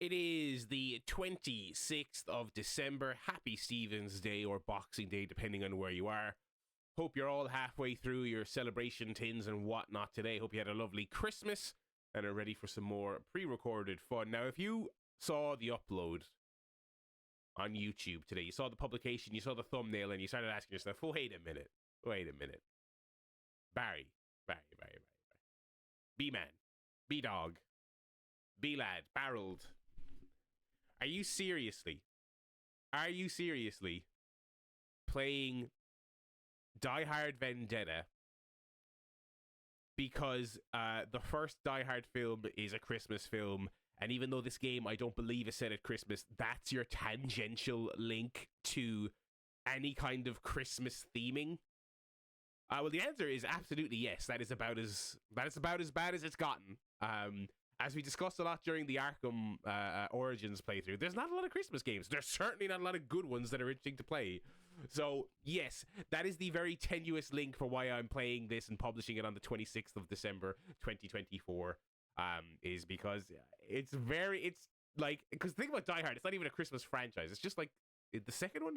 It is the 26th of December. Happy Stephen's Day or Boxing Day, depending on where you are. Hope you're all halfway through your celebration tins and whatnot today. Hope you had a lovely Christmas and are ready for some more pre-recorded fun. Now, if you saw the upload on YouTube today, you saw the publication, you saw the thumbnail, and you started asking yourself, wait a minute. Barry. B-man. B-dog. B-lad. Barrylad. Are you seriously playing Die Hard Vendetta because the first Die Hard film is a Christmas film, and even though this game I don't believe is set at Christmas, that's your tangential link to any kind of Christmas theming? Well, the answer is absolutely yes. That is about as bad as it's gotten. As we discussed a lot during the Arkham Origins playthrough, there's not a lot of Christmas games. There's certainly not a lot of good ones that are interesting to play. So, yes, that is the very tenuous link for why I'm playing this and publishing it on the 26th of December, 2024, is because because think about Die Hard, it's not even a Christmas franchise. It's just like the second one.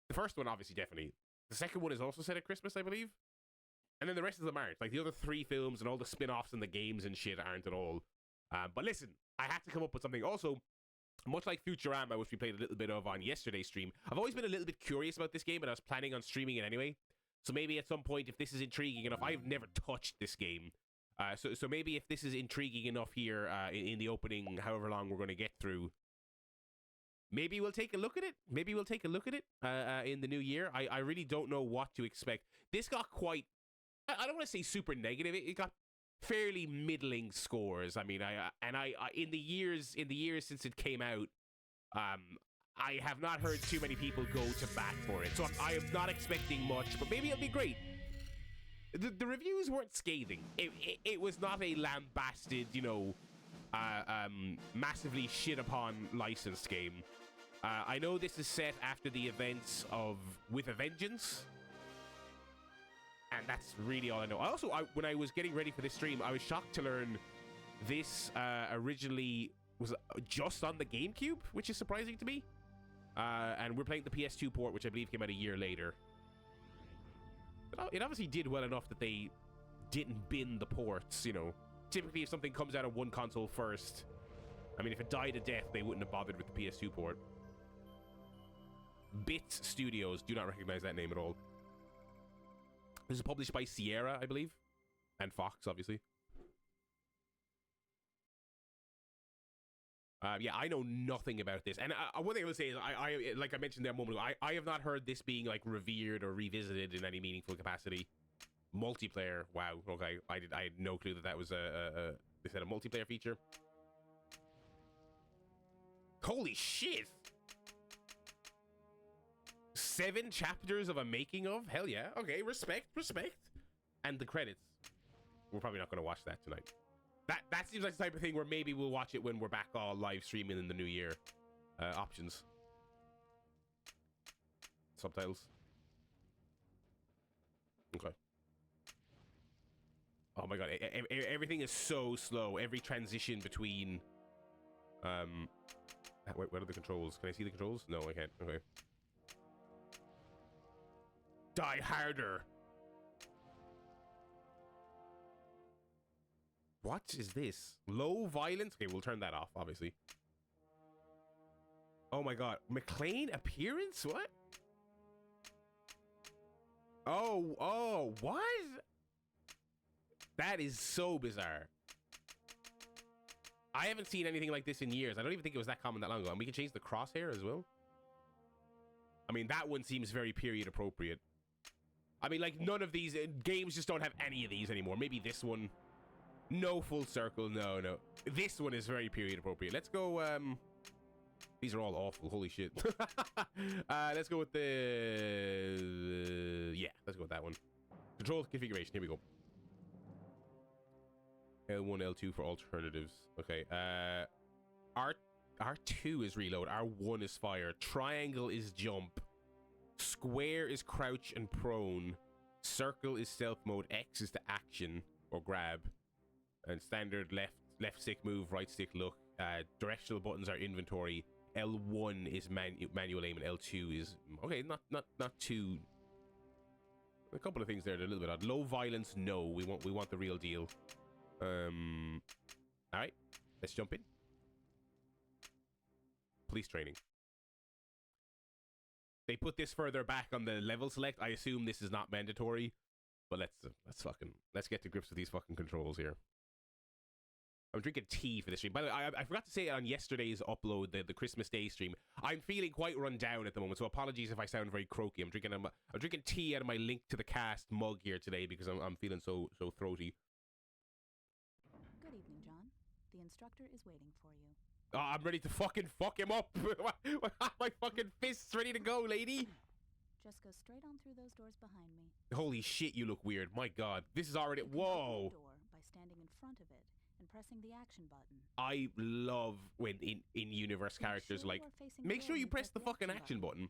The first one, obviously, definitely. The second one is also set at Christmas, I believe. And then the rest of them aren't. Like, the other three films and all the spin-offs and the games and shit aren't at all. But listen, I had to come up with something. Also, much like Futurama, which we played a little bit of on yesterday's stream, I've always been a little bit curious about this game, and I was planning on streaming it anyway. So maybe at some point, if this is intriguing enough, I've never touched this game. So maybe if this is intriguing enough here in the opening, however long we're going to get through, maybe we'll take a look at it. In the new year. I really don't know what to expect. This got quite, I don't want to say super negative. It got fairly middling scores. I mean, I in the years since it came out, I have not heard too many people go to bat for it. So I am not expecting much, but maybe it'll be great. The reviews weren't scathing. It was not a lambasted, massively shit upon licensed game. I know this is set after the events of With a Vengeance, and that's really all I know. Also, when I was getting ready for this stream, I was shocked to learn this originally was just on the GameCube, which is surprising to me. And we're playing the PS2 port, which I believe came out a year later. It obviously did well enough that they didn't bin the ports, Typically, if something comes out of one console first, I mean, if it died a death, they wouldn't have bothered with the PS2 port. Bits Studios, do not recognize that name at all. This is published by Sierra, I believe, and Fox, obviously. Yeah, I know nothing about this, and one thing I will say is, I like I mentioned there a moment ago, I have not heard this being like revered or revisited in any meaningful capacity. Multiplayer, wow, okay, I had no clue that was they said a multiplayer feature. Holy shit! 7 chapters of a making of? Hell yeah. Okay, respect. And the credits. We're probably not going to watch that tonight. That seems like the type of thing where maybe we'll watch it when we're back all live streaming in the new year. Options. Subtitles. Okay. Oh my god, everything is so slow. Every transition between... Wait, what are the controls? Can I see the controls? No, I can't. Okay. Die harder. What is this? Low violence? Okay, we'll turn that off, obviously. Oh my god. McClane appearance? What? Oh, what? That is so bizarre. I haven't seen anything like this in years. I don't even think it was that common that long ago. And we can change the crosshair as well. I mean, that one seems very period appropriate. I mean, like, none of these games just don't have any of these anymore. Maybe this one. No full circle. No. This one is very period appropriate. Let's go, these are all awful. Holy shit. Let's go with the... yeah, let's go with that one. Control configuration. Here we go. L1, L2 for alternatives. Okay. R2 is reload. R1 is fire. Triangle is jump. Square is crouch and prone. Circle is stealth mode. X is to action or grab. And standard left stick move, right stick look. Directional buttons are inventory. L1 is manual aim, and L2 is okay. Not too. A couple of things there. They're a little bit odd. Low violence. No, we want the real deal. All right, let's jump in. Police training. They put this further back on the level select. I assume this is not mandatory, but let's get to grips with these fucking controls here. I'm drinking tea for this stream. By the way, I forgot to say it on yesterday's upload, the Christmas Day stream. I'm feeling quite run down at the moment, so apologies if I sound very croaky. I'm drinking tea out of my Link to the Cast mug here today because I'm feeling so throaty. Good evening, John. The instructor is waiting for you. Oh, I'm ready to fucking fuck him up. My fucking fists ready to go, lady. Just go straight on through those doors behind me. Holy shit, you look weird. My God, this is already. You can Whoa. open the door by standing in front of it and pressing the action button. I love when in universe characters like make sure you press the fucking action button.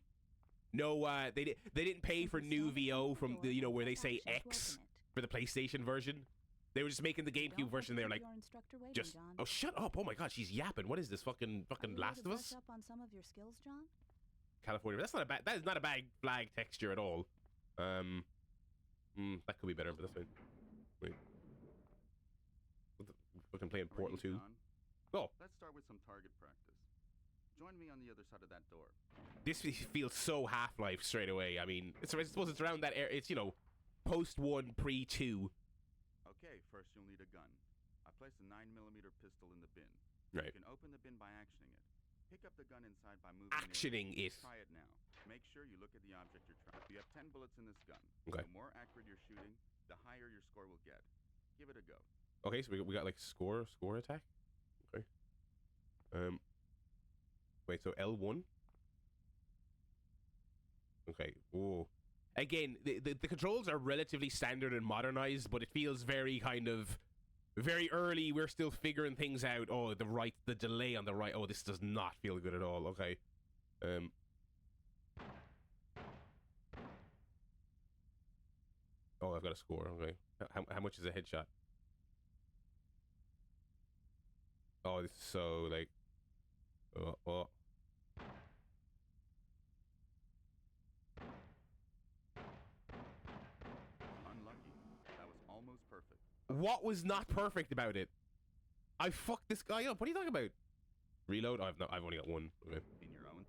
No, they didn't pay for new VO from the, where they say X for the PlayStation version. They were just making the GameCube version. They're like, just oh shut up! Oh my God, she's yapping. What is this fucking Last of Us? Up on some of your skills, John? California. That is not a bad flag texture at all. That could be better, but that's fine. Wait. Fucking playing Portal 2. Oh. Let's start with some target practice. Join me on the other side of that door. This feels so Half-Life straight away. I mean, I suppose it's around that era. It's, post 1, pre 2. Okay, first you'll need a gun. I placed a 9mm pistol in the bin. Right. You can open the bin by actioning it. Pick up the gun inside by moving Actioning it. Try it now. Make sure you look at the object you're trying. You have 10 bullets in this gun. Okay. The more accurate you're shooting, the higher your score will get. Give it a go. Okay, so we got like score attack. Okay. Wait, so L1. Okay. Whoa. Again, the controls are relatively standard and modernized, but it feels very very early. We're still figuring things out. Oh, the delay on the right. Oh, this does not feel good at all. Okay. Oh, I've got a score. Okay. How much is a headshot? Oh, this is so like. Oh. Unlucky. That was almost perfect. What was not perfect about it? I fucked this guy up. What are you talking about? Reload? I've only got one. Okay. In your own.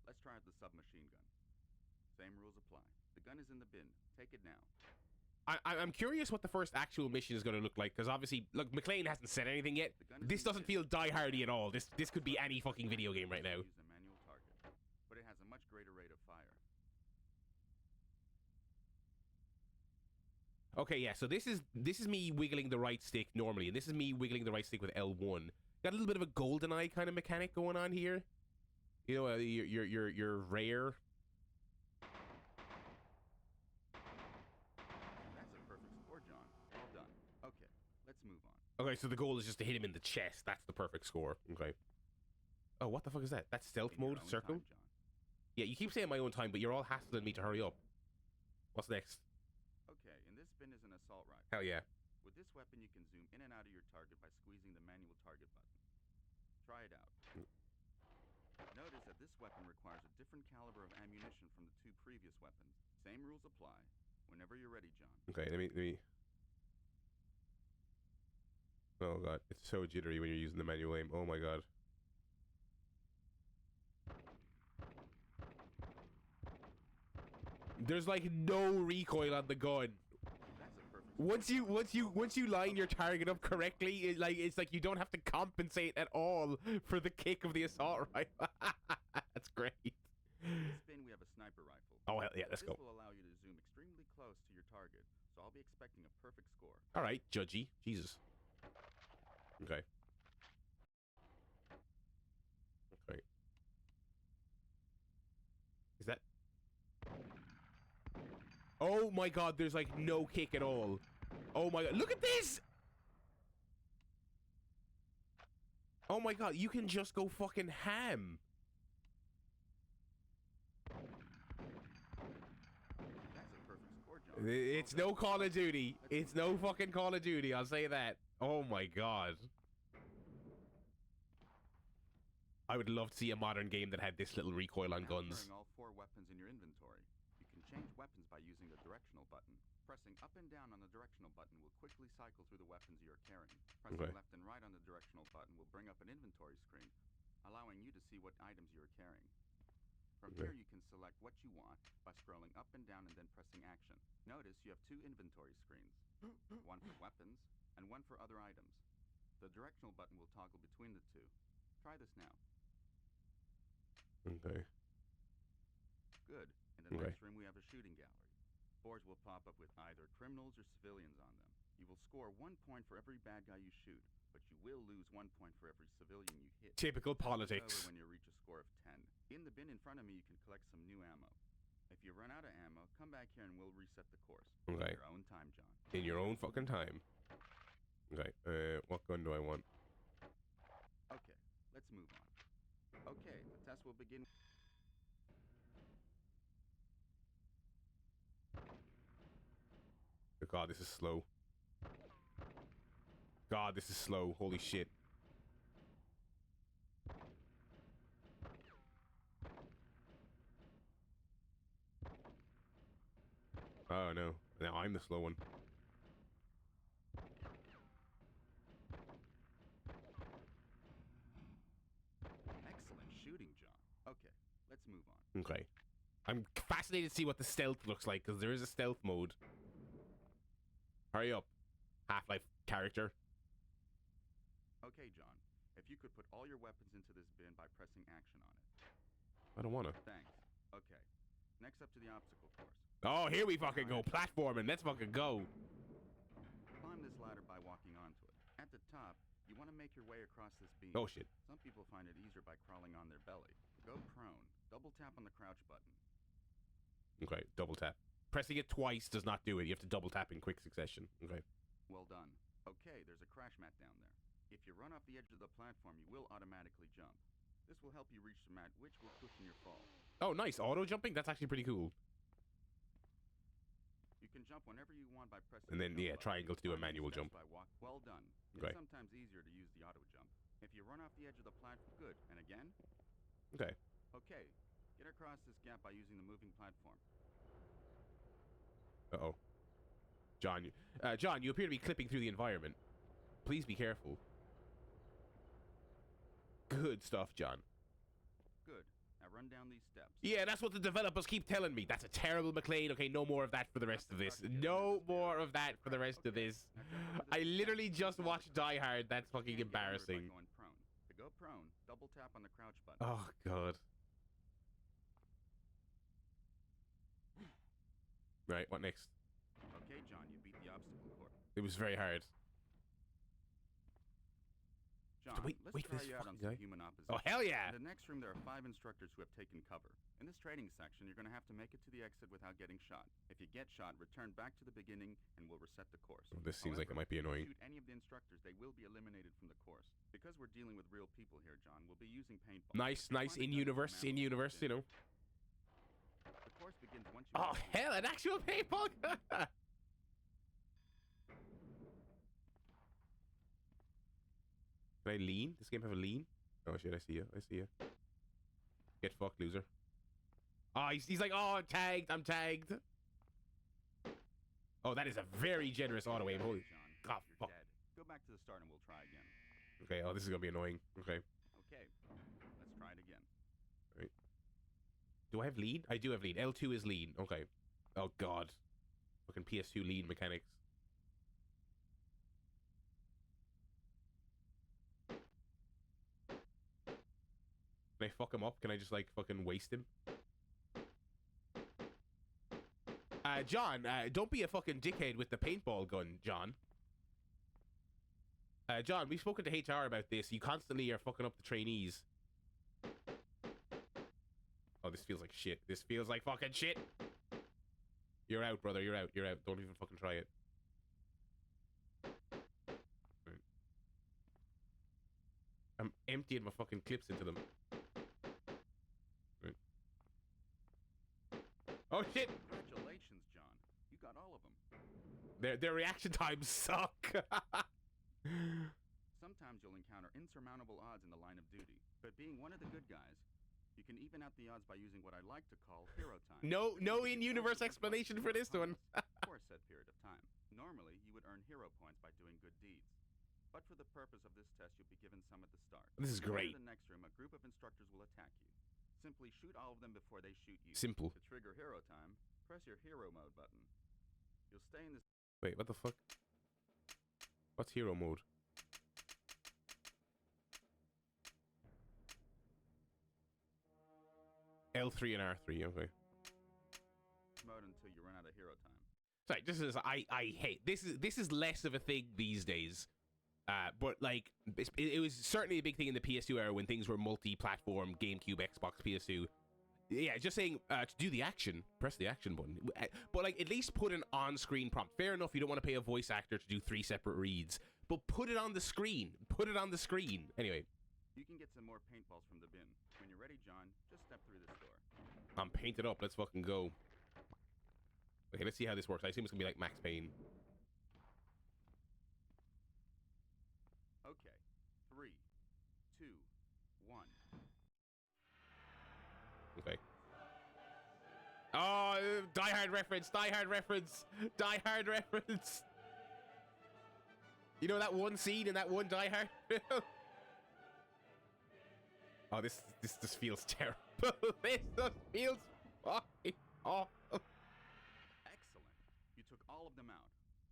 Let's try out the submachine gun. Same rules apply. The gun is in the bin. Take it now. I'm curious what the first actual mission is going to look like, because obviously, look, McLean hasn't said anything yet. This doesn't feel die-hardy at all. This could be any fucking video game right now. Use a manual target, but it has a much greater rate of fire. Okay, yeah. So this is me wiggling the right stick normally, and this is me wiggling the right stick with L1. Got a little bit of a GoldenEye kind of mechanic going on here. Your rare. Okay, so the goal is just to hit him in the chest. That's the perfect score. Okay. Oh, what the fuck is that? That's stealth mode? Circle? Time, yeah, you keep saying my own time, but you're all hassling me to hurry up. What's next? Okay, in this bin is an assault rifle. Hell yeah. With this weapon, you can zoom in and out of your target by squeezing the manual target button. Try it out. Notice that this weapon requires a different caliber of ammunition from the two previous weapons. Same rules apply. Whenever you're ready, John. Okay, let me... Oh god, it's so jittery when you're using the manual aim. Oh my god. There's like no recoil on the gun. Once you line your target up correctly, it's like you don't have to compensate at all for the kick of the assault rifle. That's great. In this bin we have a sniper rifle. Oh hell yeah, let's go. This will allow you to zoom extremely close to your target, so I'll be expecting a perfect score. All right, judgy. Jesus. Okay. Okay. Is that... Oh my god, there's like no kick at all. Oh my god, look at this! Oh my god, you can just go fucking ham. That's a perfect score, John. It's no Call of Duty. It's no fucking Call of Duty, I'll say that. Oh my god. I would love to see a modern game that had this little recoil on Now guns. throwing all 4 weapons in your inventory. You can change weapons by using the directional button. Pressing up and down on the directional button will quickly cycle through the weapons you are carrying. Pressing Okay. left and right on the directional button will bring up an inventory screen, allowing you to see what items you are carrying. From Okay. here, you can select what you want by scrolling up and down and then pressing action. Notice you have 2 inventory screens, one for weapons and one for other items. The directional button will toggle between the two. Try this now. Okay. Good. In the Okay. next room, we have a shooting gallery. Boards will pop up with either criminals or civilians on them. You will score 1 point for every bad guy you shoot, but you will lose 1 point for every civilian you hit. Typical This is over politics. when you reach a score of 10. In the bin in front of me, you can collect some new ammo. If you run out of ammo, come back here and we'll reset the course. Okay. In your own time, John. In your own fucking time. Okay. What gun do I want? Okay, let's move on. Okay, the test will begin. Oh, God, this is slow. God, this is slow. Holy shit. Oh no. Now I'm the slow one. Excellent shooting, John. Okay, let's move on. Okay. I'm fascinated to see what the stealth looks like, because there is a stealth mode. Hurry up, Half-Life character. Okay, John. If you could put all your weapons into this bin by pressing action on it. I don't wanna. Thanks. Okay. Next up to the obstacle course. Oh, here we fucking go. Platforming. Let's fucking go. Climb this ladder by walking onto it. At the top, you want to make your way across this beam. Oh shit. Some people find it easier by crawling on their belly. Go prone. Double tap on the crouch button. Okay, double tap. Pressing it twice does not do it. You have to double tap in quick succession. Okay. Well done. Okay, there's a crash mat down there. If you run off the edge of the platform, you will automatically jump. This will help you reach the mat, which will cushion your fall. Oh, nice. Auto jumping? That's actually pretty cool. You can jump whenever you want by pressing And then, the yeah, jump button. triangle to do a Climbing manual steps jump. by well done. Okay. It's sometimes easier to use the auto jump. If you run off the edge of the platform, good. And again? Okay. Okay. Get across this gap by using the moving platform. Uh-oh. John, John, you appear to be clipping through the environment. Please be careful. Good stuff, John. Good. Now run down these steps. Yeah, that's what the developers keep telling me. That's a terrible McLean. Okay, no more of that for the rest of this. No more of that for the rest of this. I literally just watched Die Hard. That's fucking You can't get under it by embarrassing. going prone. To go prone, double tap on the crouch button. Oh, God. Right, what next? Okay, John, you beat the obstacle course. It was very hard. John, Wait let's for try this you out on fucking some guy. human opposition. Oh, hell yeah! In the next room, there are 5 instructors who have taken cover. In this training section, you're going to have to make it to the exit without getting shot. If you get shot, return back to the beginning, and we'll reset the course. Oh, this seems like it However, might be if you annoying. shoot any of the instructors, they will be eliminated from the course. Because we're dealing with real people here, John, we'll be using paintball. Nice, nice. In universe, you know. The course begins once you... Oh, hell, an actual paintball gun! Can I lean? Does this game have a lean? Oh shit, I see you. I see you. Get fucked, loser. Oh, he's like, oh, I'm tagged. Oh, that is a very generous auto aim. Holy... John, Oh, you're fuck. dead. Go back to the start and we'll try again. Okay, oh, this is gonna be annoying. Okay. Okay, let's try it again. Do I have lean? I do have lean. L2 is lean. Okay. Oh, God. Fucking PS2 lean mechanics. Can I fuck him up? Can I just, like, fucking waste him? John, don't be a fucking dickhead with the paintball gun, John. John, we've spoken to HR about this. You constantly are fucking up the trainees. Oh, this feels like shit. This feels like fucking shit. You're out, brother. You're out. You're out. Don't even fucking try it. Right. I'm emptying my fucking clips into them. Right. Oh, shit. Congratulations, John. You got all of them. Their reaction times suck. Sometimes you'll encounter insurmountable insurmountable odds in the line of duty. But being one of the good guys, you can even out the odds by using what I like to call hero time. No which means you in-universe ultimate explanation luck for to this one. for a set period of time. Normally, you would earn hero points by doing good deeds. But for the purpose of this test, you'll be given some at the start. This is When you great. enter the next room, a group of instructors will attack you. Simply shoot all of them before they shoot you. Simple. To trigger hero time, press your hero mode button. You'll stay in this. Wait, what the fuck? What's hero mode? L3 and R3, okay. Mode until you run out of hero time. Sorry, this is I hate this is less of a thing these days. But like it was certainly a big thing in the PS2 era when things were multi-platform, GameCube, Xbox, PS2. Yeah, just saying to do the action, press the action button. But like at least put an on-screen prompt. Fair enough, you don't want to pay a voice actor to do 3 separate reads, but put it on the screen. Put it on the screen. Anyway, You can get some more paintballs from the bin. When you're ready, John, just step through this door. I'm painted up. Let's fucking go. Okay, let's see how this works. I assume it's gonna be like Max Payne. Okay, 3, 2, 1. Okay. Oh, Die Hard reference, Die Hard reference, Die Hard reference. You know that one scene in that one Die Hard film? Oh, this just feels terrible. This just feels fucking awful. Excellent. You took all of them out.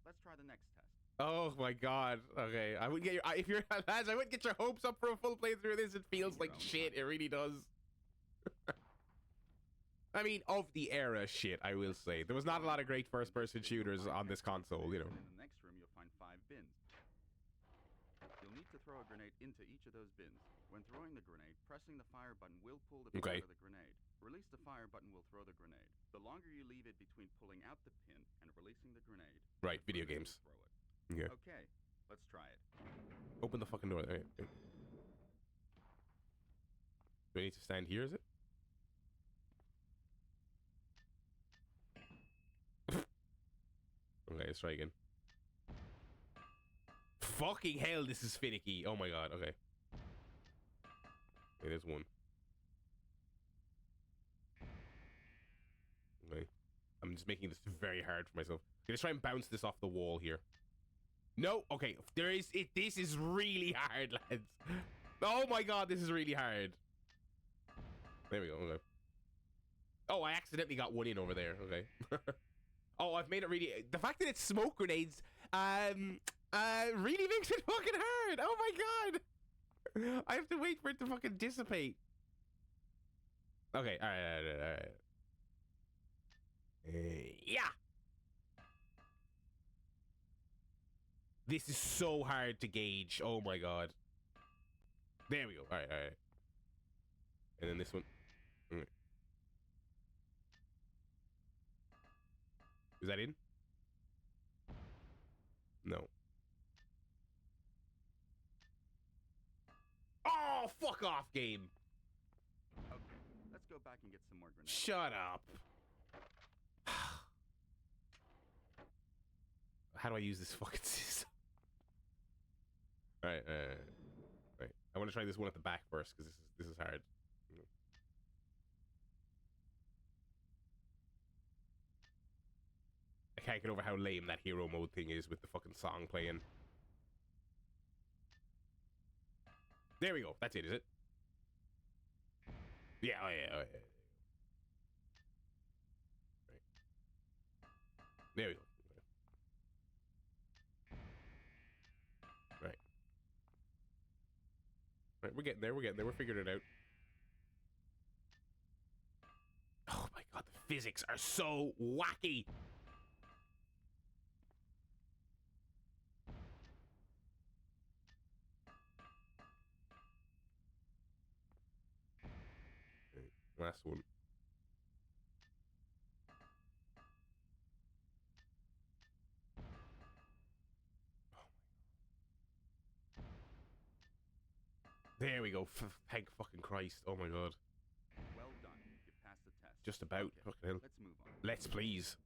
Let's try the next test. Oh my god. Okay, I would get your if you're lads, I wouldn't get your hopes up for a full playthrough of this. It feels like shit. It really does. I mean, of the era shit, I will say. There was not a lot of great first-person shooters on this console, you know. In the next room, you'll find 5 bins. You'll need to throw a grenade into each of those bins. When throwing the grenade, pressing the fire button will pull the pin out of the grenade. Release the fire button will throw the grenade. The longer you leave it between pulling out the pin and releasing the grenade, Right, the video further games. you'll throw it. Yeah. Okay, let's try it. Open the fucking door. All right. Do I need to stand here, is it? Okay, let's try again. Fucking hell, this is finicky. Oh my god, okay. Okay, there's one. Okay. I'm just making this very hard for myself. Okay, let's try and bounce this off the wall here. No, okay. There is it. This is really hard, lads. Oh my god, this is really hard. There we go. Okay. Oh, I accidentally got one in over there. Okay. Oh, I've made it really. The fact that it's smoke grenades, really makes it fucking hard. Oh my god. I have to wait for it to fucking dissipate. Okay. All right. Yeah. This is so hard to gauge. Oh my god. There we go. All right. And then this one. Is that in? No. Oh, fuck off, game. Okay, let's go back and get some more grenades. Shut up. How do I use this fucking system? All right. I want to try this one at the back first because this is hard. I can't get over how lame that hero mode thing is with the fucking song playing. There we go. That's it, is it? Yeah, oh yeah. Right. There we go. Right, we're getting there. We're figuring it out. Oh my god, the physics are so wacky. Okay, last one. There we go. Thank fucking Christ. Oh my god. Well done. You passed the test. Just about. Okay, Fucking hell. let's move on. Let's please.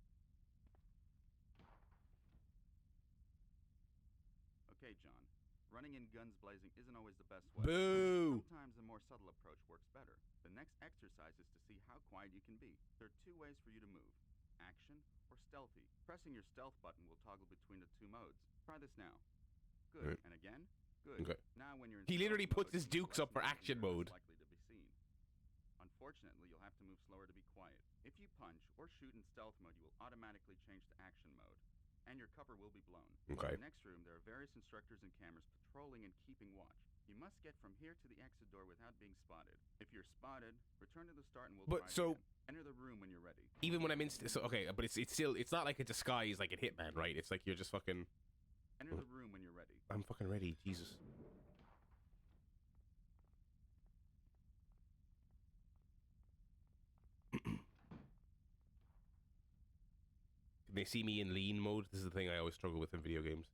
Okay, John. Running in guns blazing isn't always the best way. Boo! Sometimes a more subtle approach works better. The next exercise is to see how quiet you can be. There are two ways for you to move: action or stealthy. Pressing your stealth button will toggle between the two modes. Try this now. Good. Right. And again. Good. Okay. Now when you're in He literally stealth puts mode, his dukes less up for movement, action you're mode. less likely to be seen. Unfortunately, you'll have to move slower to be quiet. If you punch or shoot in stealth mode, you will automatically change to action mode, and your cover will be blown. Okay. In the next room, there are various instructors and cameras patrolling and keeping watch. You must get from here to the exit door without being spotted. If you're spotted, return to the start and we'll But try so- again. Enter the room when you're ready. Even when I'm in... So, okay, but it's still... It's not like a disguise like in Hitman, right? It's like you're just fucking... Enter the room when you're ready. I'm fucking ready, Jesus. Can they see me in lean mode? This is the thing I always struggle with in video games.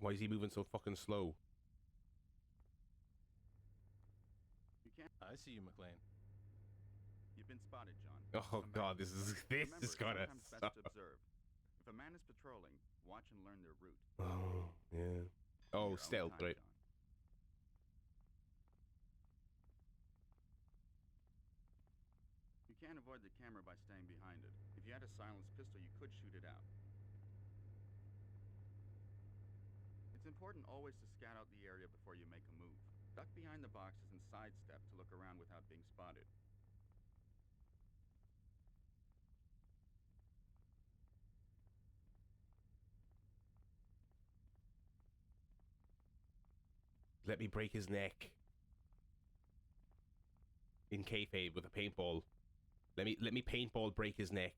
Why is he moving so fucking slow? You can't. I see you, McLean. You've been spotted, John. Oh Come back. god, this is Remember, gonna sometimes suck. best to observe. If a man is patrolling, watch and learn their route. Oh, yeah. Oh, Your own stealth, time, right. John. You can't avoid the camera by staying behind it. If you had a silenced pistol, you could shoot it out. It's important always to scout out the area before you make a move. Duck behind the boxes and sidestep to look around without being spotted. Let me break his neck. In kayfabe with a paintball. Let me paintball break his neck.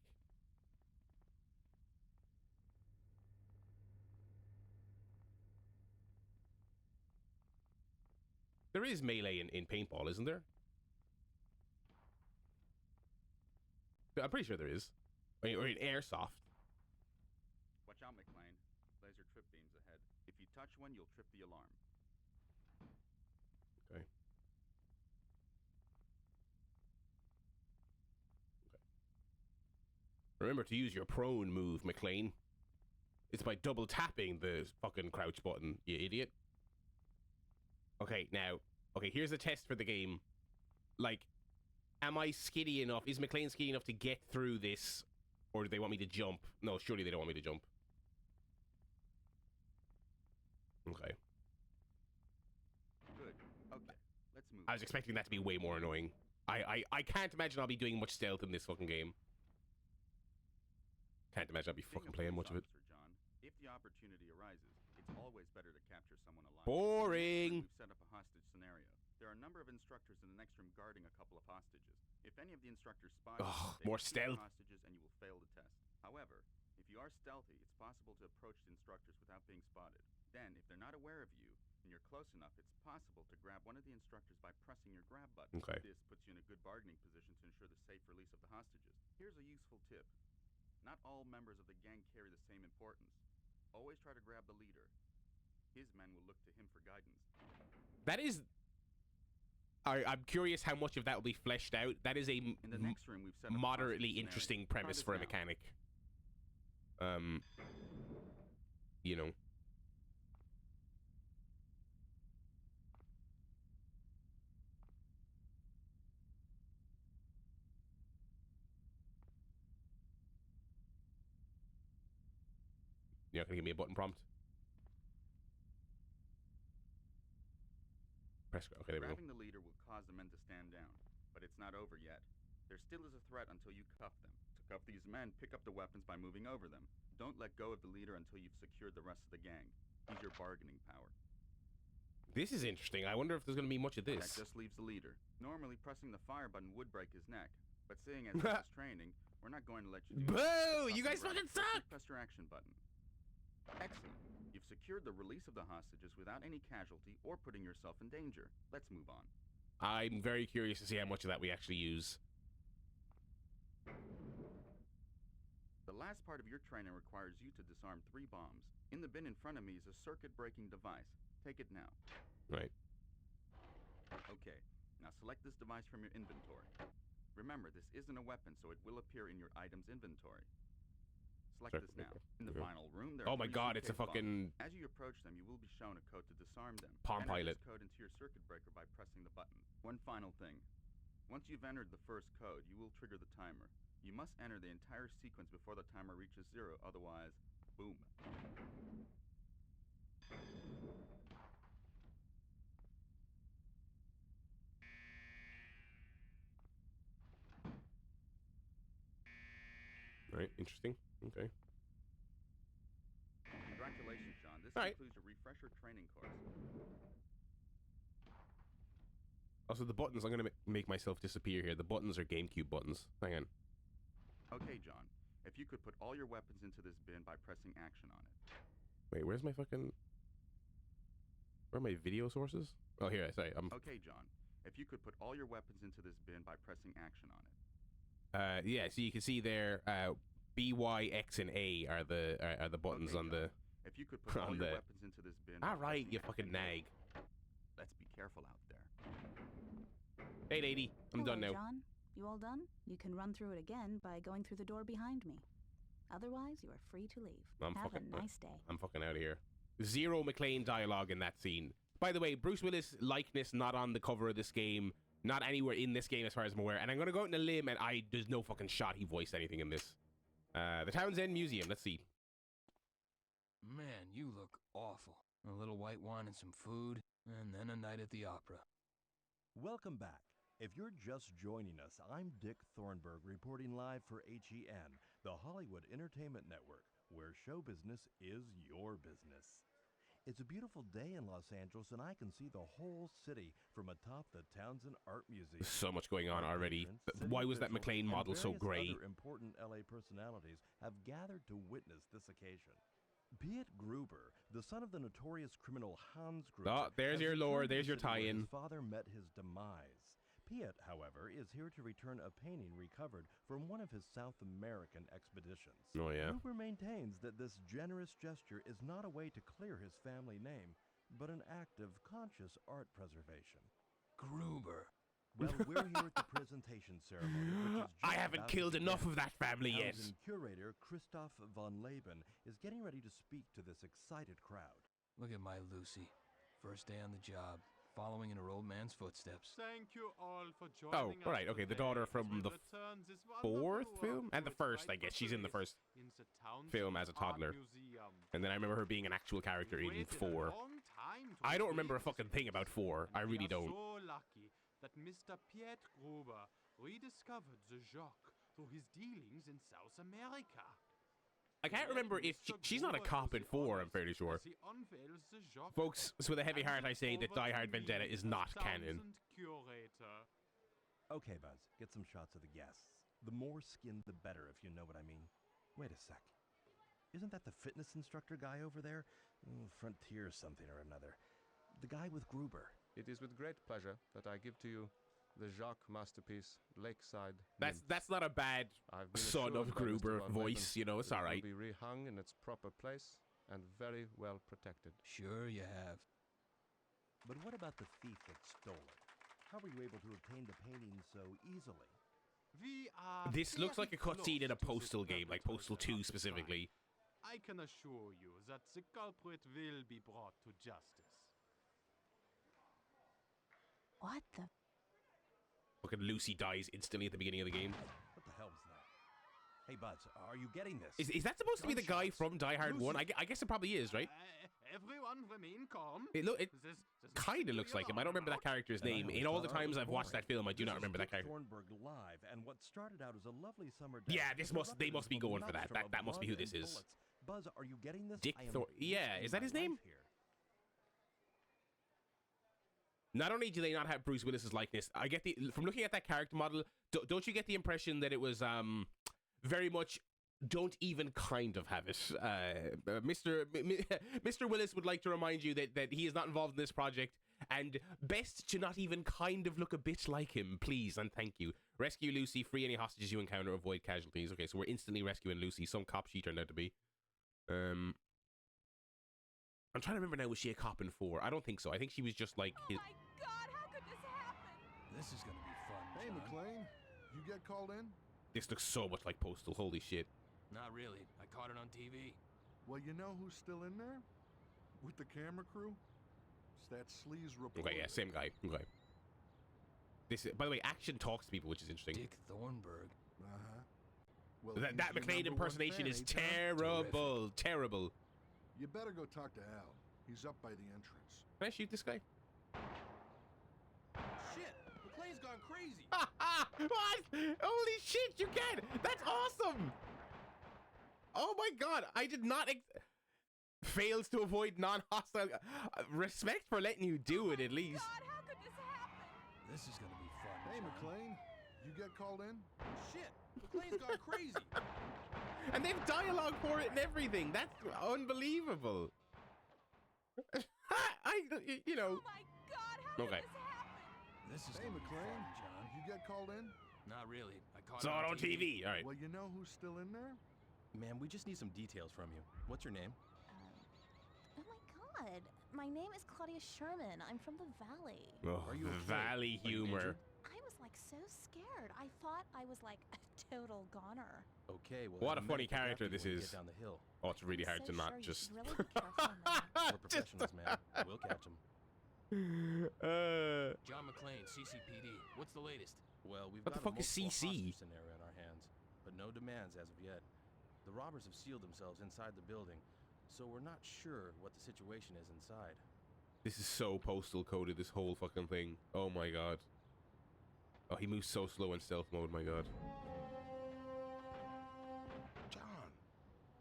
There is melee in paintball, isn't there? I'm pretty sure there is. Or in airsoft. Watch out, McLean. Laser trip beams ahead. If you touch one, you'll trip the alarm. Okay. Remember to use your prone move, McLean. It's by double tapping the fucking crouch button, you idiot. Okay, now, here's a test for the game. Like, am I skinny enough? Is McLean skinny enough to get through this? Or do they want me to jump? No, surely they don't want me to jump. Okay. Good. Okay. Let's move. I was expecting that to be way more annoying. I can't imagine I'll be doing much stealth in this fucking game. Can't imagine I'll be Being a fucking playing police much of it. officer, John, if the opportunity arises, it's always better to capture someone alive. Boring. We've set up a hostage scenario. There are a number of instructors in the next room guarding a couple of hostages. If any of the instructors spot you, Ugh, they more will shoot the stealth. hostages and you will fail the test. However, if you are stealthy, it's possible to approach the instructors without being spotted. Then, if they're not aware of you and you're close enough, it's possible to grab one of the instructors by pressing your grab button. Okay. This puts you in a good bargaining position to ensure the safe release of the hostages. Here's a useful tip. Not all members of the gang carry the same importance. Always try to grab the leader. His men will look to him for guidance. That is... I'm curious how much of that will be fleshed out. That is a In the next room, we've set up a moderately hostage interesting scenario. Try premise this for a now. mechanic. You know. You're not gonna give me a button prompt? Press. Okay, there we go. Grabbing the leader will cause the men to stand down, but it's not over yet. There still is a threat until you cuff them. To cuff these men, pick up the weapons by moving over them. Don't let go of the leader until you've secured the rest of the gang. He's your bargaining power. This is interesting. I wonder if there's gonna be much of That this. just leaves the leader. Normally, pressing the fire button would break his neck, but seeing as this is training, we're not going to let you do Boo! that. You guys Cuff fucking the ground. suck! Press your action button. Excellent. You've secured the release of the hostages without any casualty or putting yourself in danger. Let's move on. I'm very curious to see how much of that we actually use. The last part of your training requires you to disarm 3 bombs. In the bin in front of me is a circuit-breaking device. Take it now. Right. Okay. Now select this device from your inventory. Remember, this isn't a weapon, so it will appear in your item's inventory. Select this now. In the final room, there are Oh my 3 god, it's a suitcase fucking bombs. As you approach them, you will be shown a code to disarm them. Palm Enter Pilot. this code into your circuit breaker by pressing the button. One final thing. Once you've entered the first code, you will trigger the timer. You must enter the entire sequence before the timer reaches 0, otherwise, boom. Right, interesting. Okay. Congratulations, John. This All right. concludes your refresher training course. Also, the buttons, I'm going to make myself disappear here. The buttons are GameCube buttons. Hang on. Okay, John. If you could put all your weapons into this bin by pressing action on it. Wait, where's my fucking... Where are my video sources? Oh, here, sorry. Okay, John. If you could put all your weapons into this bin by pressing action on it. Yeah, so you can see there, B, Y, X, and A are the buttons Okay, on John. the... If you could put all on your the- weapons into this bin. by All right, pressing you action fucking on it. nag. Let's be careful out there. Hey, lady, I'm Hello, done now. John. You all done? You can run through it again by going through the door behind me. Otherwise, you are free to leave. I'm Have fucking- a nice day. I'm fucking out of here. Zero McClane dialogue in that scene. By the way, Bruce Willis likeness not on the cover of this game, not anywhere in this game as far as I'm aware. And I'm gonna go out on a limb, and there's no fucking shot he voiced anything in this. The Townsend Museum. Let's see. Man, you look awful. A little white wine and some food, and then a night at the opera. Welcome back. If you're just joining us, I'm Dick Thornburg reporting live for HEN, the Hollywood Entertainment Network, where show business is your business. It's a beautiful day in Los Angeles, and I can see the whole city from atop the Townsend Art Museum. There's so much going on Art already. patrons, But city why was that officials, McClane and model so various grey? other important LA personalities have gathered to witness this occasion. Piet Gruber, the son of the notorious criminal Hans Gruber. Oh, there's has your lore, returned to there's your the city where tie-in. His father met his demise. Piet, however, is here to return a painting recovered from one of his South American expeditions. Oh, yeah. Gruber maintains that this generous gesture is not a way to clear his family name, but an act of conscious art preservation. Gruber. Well, we're here at the presentation ceremony, which is I just haven't about to killed enough begin. of that family yet. Townsend curator Christoph von Leben is getting ready to speak to this excited crowd. Look at my Lucy. First day on the job, following in her old man's footsteps. Thank you all for Oh, joining us right, okay, the today daughter as from we the return this fourth wonderful film? work And to the its first, I rightful guess. She's in the place first in the Townsend film as a Art toddler. Museum. And then I remember her being an actual character We in waited a 4. long time to I don't create remember a this fucking thing about place, 4. and I we really are don't. so lucky that Mr. Piet Gruber rediscovered the Jacques through his dealings in South America. I can't remember if she's not a cop in 4, I'm fairly sure. Folks, so with a heavy heart I say that Die Hard Vendetta is not canon. Okay, Buzz, get some shots of the guests. The more skin, the better, if you know what I mean. Wait a sec. Isn't that the fitness instructor guy over there? Frontier something or another. The guy with Gruber. It is with great pleasure that I give to you the Jacques masterpiece, Lakeside. That's Nymph. not a bad I've been son assured of by Mr. Gruber von voice, Leben you know, it's that it alright. will be rehung in its proper place and very well protected. Sure you have. But what about the thief that stole it? How were you able to obtain the painting so easily? This looks like a cutscene in a Postal game, like Postal 2 specifically. I can assure you that the culprit will be brought to justice. What the? Fucking Lucy dies instantly at the beginning of the game. What the hell was that? Hey, Buzz, are you getting this? Is that supposed to be the guy from Die Hard 1? I guess it probably is, right? Everyone remain calm. It This kind of looks like him. I don't remember that character's name. In all the times I've watched that film, I do not remember that character. Thornburg live, and what started out as a lovely summer day. Yeah, they must be going for that. That must be who this is. Buzz, are you getting this? Dick I am Thor. Yeah, risking is that my his name? life here. Not only do they not have Bruce Willis's likeness, I get from looking at that character model. Don't you get the impression that it was very much? Don't even kind of have it. Mr. Willis would like to remind you that he is not involved in this project, and best to not even kind of look a bit like him, please and thank you. Rescue Lucy, free any hostages you encounter, avoid casualties. Okay, so we're instantly rescuing Lucy. Some cop she turned out to be. I'm trying to remember now. Was she a cop in 4? I don't think so. I think she was just like. Oh my God! How could this happen? This is gonna be fun, Hey, John. McLean, you get called in? This looks so much like Postal. Holy shit. Not really. I caught it on TV. Well, you know who's still in there? With the camera crew? It's that sleaze reporter. Okay, yeah, same guy. Okay. This, by the way, action talks to people, which is interesting. Dick Thornburg. Uh-huh. Well, That he's your McLean number one impersonation fan, is ain't ya? terrible. Terrible. You better go talk to Al. He's up by the entrance. Can I shoot this guy? Shit! McLean's gone crazy! What? Holy shit, you can! That's awesome! Oh my god, I did not fails to avoid non-hostile respect for letting you do it at least. God, how could this happen? This is gonna be fun, Hey, John. McLean, you get called in? Shit! McLean's gone crazy! And they've dialogue for it and everything. That's unbelievable. You know. Oh my God, how Okay. could this happen? This is Hey, gonna be McLean, fun, John. you get called in? Not really. I caught Saw it on TV. All right. Well, you know who's still in there? Ma'am, we just need some details from you. What's your name? Oh my god. My name is Claudia Sherman. I'm from the Valley. Oh, Are you the okay? Valley Are you humor. injured? I was like so scared. I thought I was like a total goner. Okay, well. What have a funny medic look character after you this when you is. Get down the hill. Oh, it's really hard So to not sure, you just. should really be careful on that. We're professionals, ma'am. We'll catch them. John McLean, CCPD. What's the latest? Well, we've What the got fuck a is multiple CC? hostage scenario in our hands, but no demands as of yet. The robbers have sealed themselves inside the building, so we're not sure what the situation is inside. This is so postal coded, this whole fucking thing. Oh my god. Oh, he moves so slow in stealth mode, my god. John,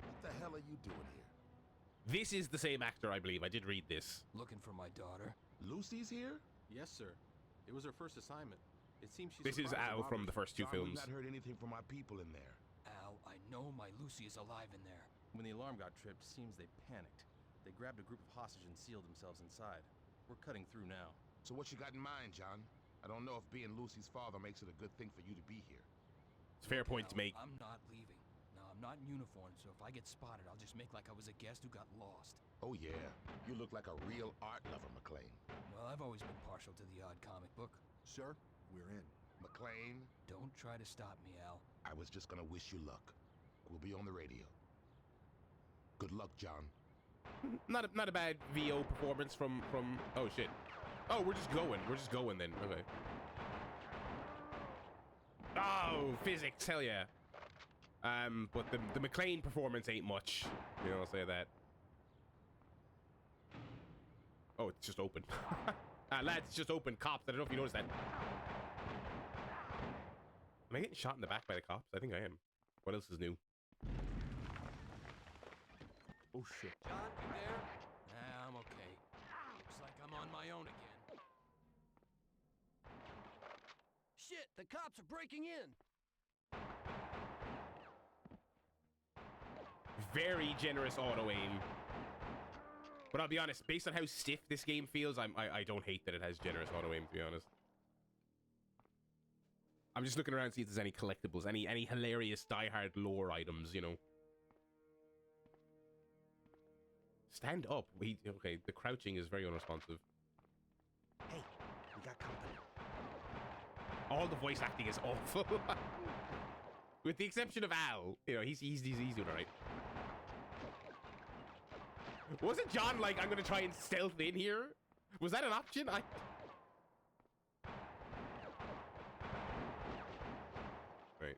what the hell are you doing here? This is the same actor, I believe. I did read this. Looking for my daughter. Lucy's here? Yes, sir. It was her first assignment. It seems she's This is surprised the Al from the robbers. first two John, films. we've not heard anything from our people in there. Al, I know my Lucy is alive in there. When the alarm got tripped, seems they panicked. They grabbed a group of hostages and sealed themselves inside. We're cutting through now. So what you got in mind, John? I don't know if being Lucy's father makes it a good thing for you to be here. It's a fair point to Al, make. I'm not leaving. No, I'm not in uniform, so if I get spotted, I'll just make like I was a guest who got lost. Oh yeah, you look like a real art lover, McLean. Well, I've always been partial to the odd comic book. Sir, we're in. McLean, Don't try to stop me, Al. I was just gonna wish you luck. We'll be on the radio. Good luck, John. Not a bad VO performance from. Oh shit. Oh, we're just going. We're just going then. Okay. Oh, physics, hell yeah. But the McLean performance ain't much. You know, I'll say that. Oh, it's just open. Lads, it's just open. Cops. I don't know if you noticed that. Am I getting shot in the back by the cops? I think I am. What else is new? Oh shit. John, you there? Nah, I'm okay. Looks like I'm on my own again. Shit, the cops are breaking in. Very generous auto aim. But I'll be honest, based on how stiff this game feels, I don't hate that it has generous auto aim, to be honest. I'm just looking around to see if there's any collectibles, any hilarious diehard lore items, you know. Stand up. Okay, the crouching is very unresponsive. Hey, we got company. All the voice acting is awful. With the exception of Al. You know, he's doing alright. Wasn't John like, I'm gonna try and stealth in here? Was that an option? Right.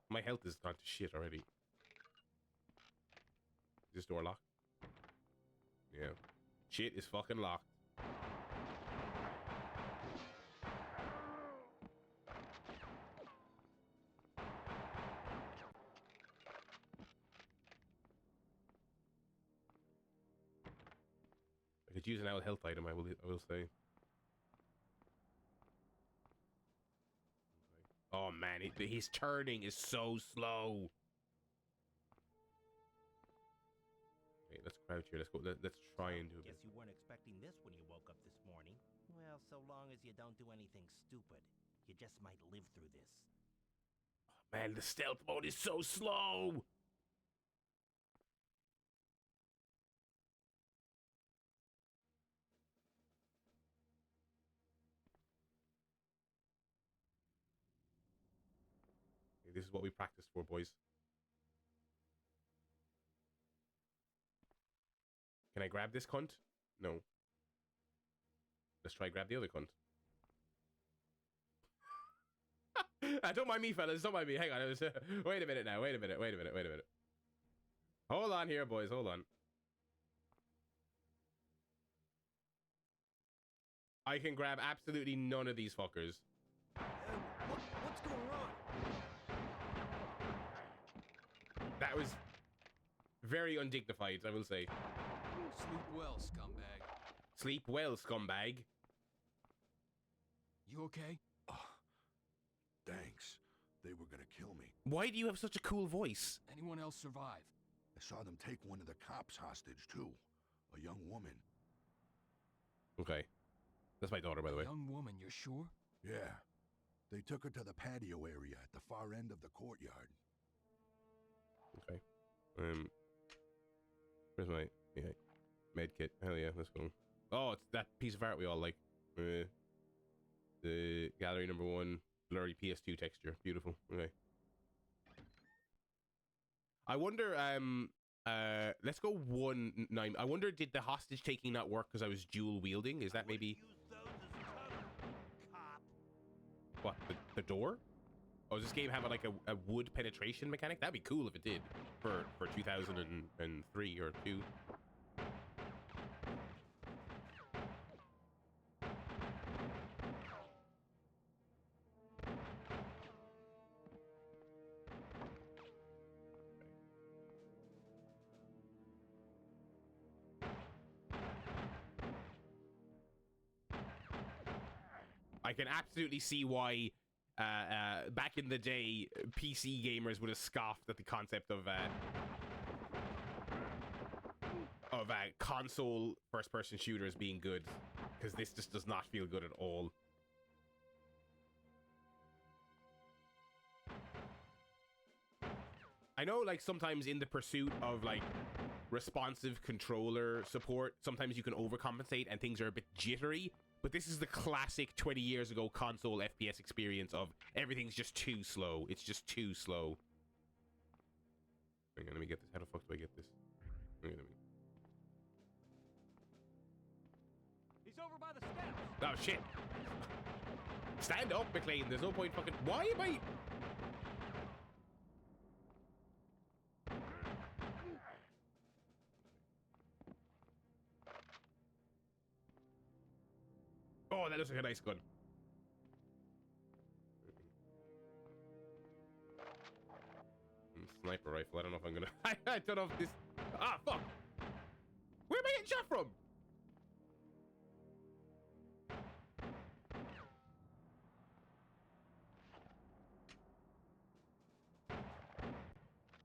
My health has gone to shit already. Is this door locked? Yeah. Shit is fucking locked. I could use an Al health item, I will say. Oh man, his turning is so slow. Wait, let's crouch here. Let's go. Let's try and do it. Guess you weren't expecting this when you woke up this morning. Well, so long as you don't do anything stupid, you just might live through this. Man, the stealth mode is so slow. This is what we practiced for, boys. Can I grab this cunt? No. Let's try grab the other cunt. Don't mind me, fellas. Don't mind me. Hang on. Wait a minute now. Wait a minute. Hold on here, boys. Hold on. I can grab absolutely none of these fuckers. What's going on? That was very undignified, I will say. Sleep well, scumbag. Sleep well, scumbag. You okay? Thanks. They were gonna kill me. Why do you have such a cool voice? Anyone else survive? I saw them take one of the cops hostage, too. A young woman. Okay. That's my daughter, by the way. Young woman, you're sure? Yeah. They took her to the patio area at the far end of the courtyard. Okay. Where's my med kit? Hell yeah, let's go. Oh, it's that piece of art we all like. The gallery number 1, blurry PS2 texture. Beautiful. Okay. I wonder, let's go 1-9. I wonder, did the hostage taking not work because I was dual wielding? Is that maybe... What, the door? Oh, does this game have like a wood penetration mechanic? That'd be cool if it did for 2003 or 2. I can absolutely see why back in the day PC gamers would have scoffed at the concept of console first-person shooters being good, because this just does not feel good at all. I know, like, sometimes in the pursuit of like responsive controller support, sometimes you can overcompensate and things are a bit jittery. But this is the classic 20 years ago console FPS experience of everything's just too slow. It's just too slow. Hang on, let me get this. How the fuck do I get this? Okay, He's over by the steps. Oh, shit. Stand up, McLean. There's no point fucking... Why am I... Oh, that looks like a nice gun. Sniper rifle. I don't know if I'm gonna... I don't know if this... Ah, fuck! Where am I getting shot from?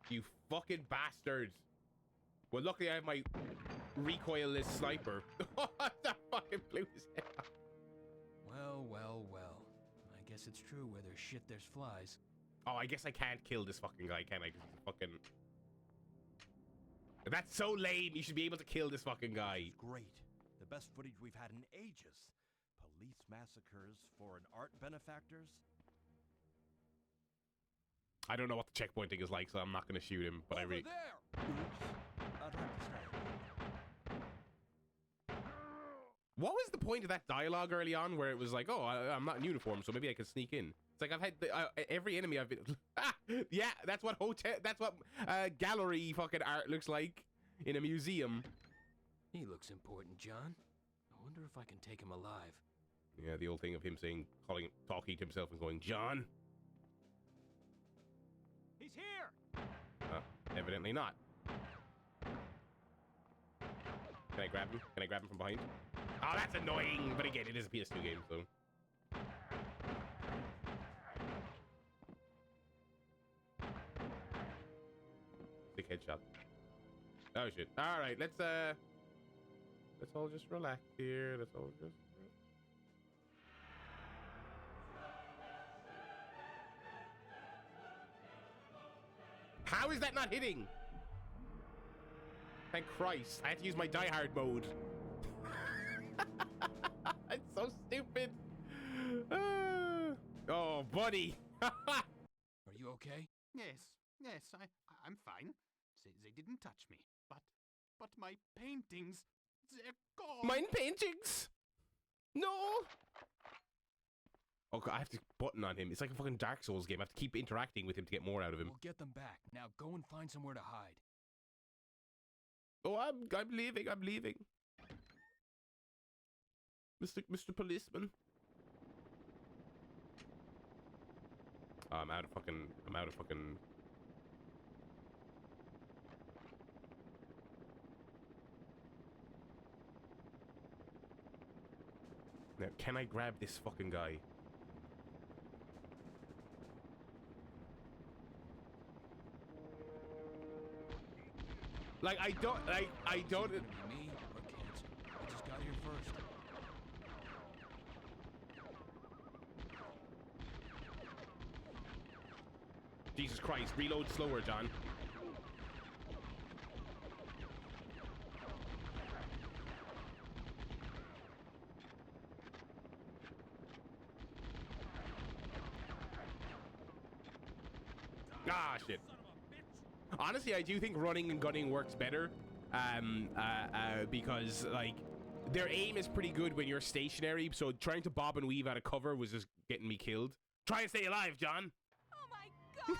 You fucking bastards. Well, luckily I have my recoilless sniper. That fucking blew his head off. Well. I guess it's true where there's shit, there's flies. Oh, I guess I can't kill this fucking guy, can I? 'Cause he's fucking... That's so lame. You should be able to kill this fucking guy. Great. The best footage we've had in ages. Police massacres foreign art benefactors. I don't know what the checkpointing is like, so I'm not going to shoot him, but I really... there! Oops. I'd have to start. What was the point of that dialogue early on where it was like, oh, I'm not in uniform, so maybe I can sneak in? It's like I've had every enemy I've been... Yeah, that's what gallery fucking art looks like in a museum. He looks important, John. I wonder if I can take him alive. Yeah, the old thing of him saying, talking to himself and going, John? He's here. Evidently not. Can I grab him? Can I grab him from behind? Oh, that's annoying! But again, it is a PS2 game, so... Big headshot. Oh, shit. Alright, let's all just relax here. Let's all just... How is that not hitting? Thank Christ. I had to use my diehard mode. It's so stupid. Oh, buddy. Are you okay? Yes, I'm fine. They didn't touch me. But my paintings, they're gone. Mine paintings! No! Oh, God, I have to button on him. It's like a fucking Dark Souls game. I have to keep interacting with him to get more out of him. We'll get them back. Now go and find somewhere to hide. Oh, I'm leaving. Mr. Policeman. Oh, I'm out of fucking. Now, can I grab this fucking guy? Like, I don't. It's either gonna be me or cancer. I just got here first. Jesus Christ, reload slower, John. Ah, shit. Honestly, I do think running and gunning works better. Because, like, their aim is pretty good when you're stationary, so trying to bob and weave out of cover was just getting me killed. Try and stay alive, John. Oh my god!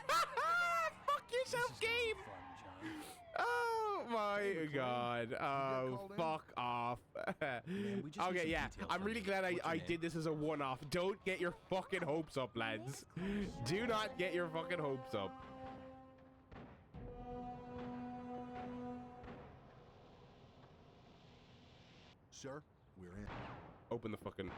Fuck yourself, game! Fun, John. Oh my god. Oh, fuck off. Man, we just need Okay, some yeah. details I'm from really you. glad What's your I name? did this as a one-off. Don't get your fucking hopes up, lads. Do not get your fucking hopes up. Sir, we're in. Open the fucking...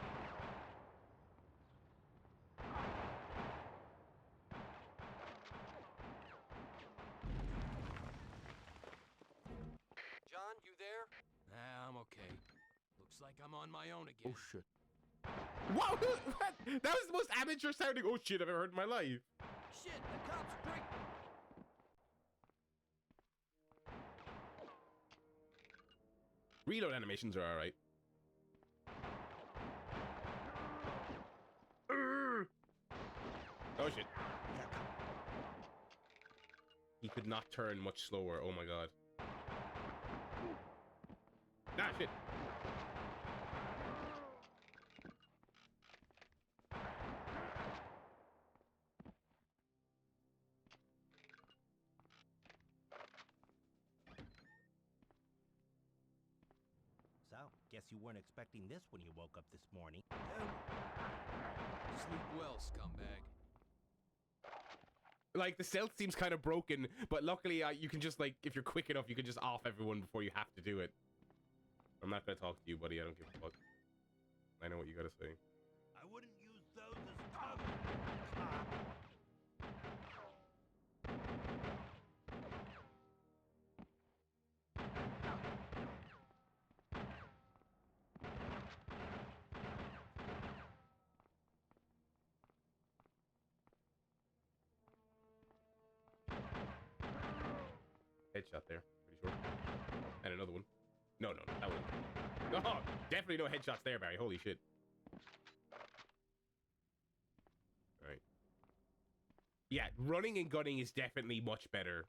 John, you there? Nah, I'm okay. Looks like I'm on my own again. Oh shit. Wow, that was the most amateur sounding oh shit I've ever heard in my life. Shit, the cops are breaking. Reload animations are alright. Oh shit. He could not turn much slower. Oh my god. Ah shit. So, guess you weren't expecting this when you woke up this morning. Sleep well, scumbag. Like, the stealth seems kind of broken, but luckily you can just, like, if you're quick enough, you can just off everyone before you have to do it. I'm not gonna talk to you, buddy. I don't give a fuck. I know what you gotta say. I wouldn't use those as cover. Headshot there, pretty sure. And another one. No, that one. Oh, definitely no headshots there, Barry. Holy shit. Alright. Yeah, running and gunning is definitely much better,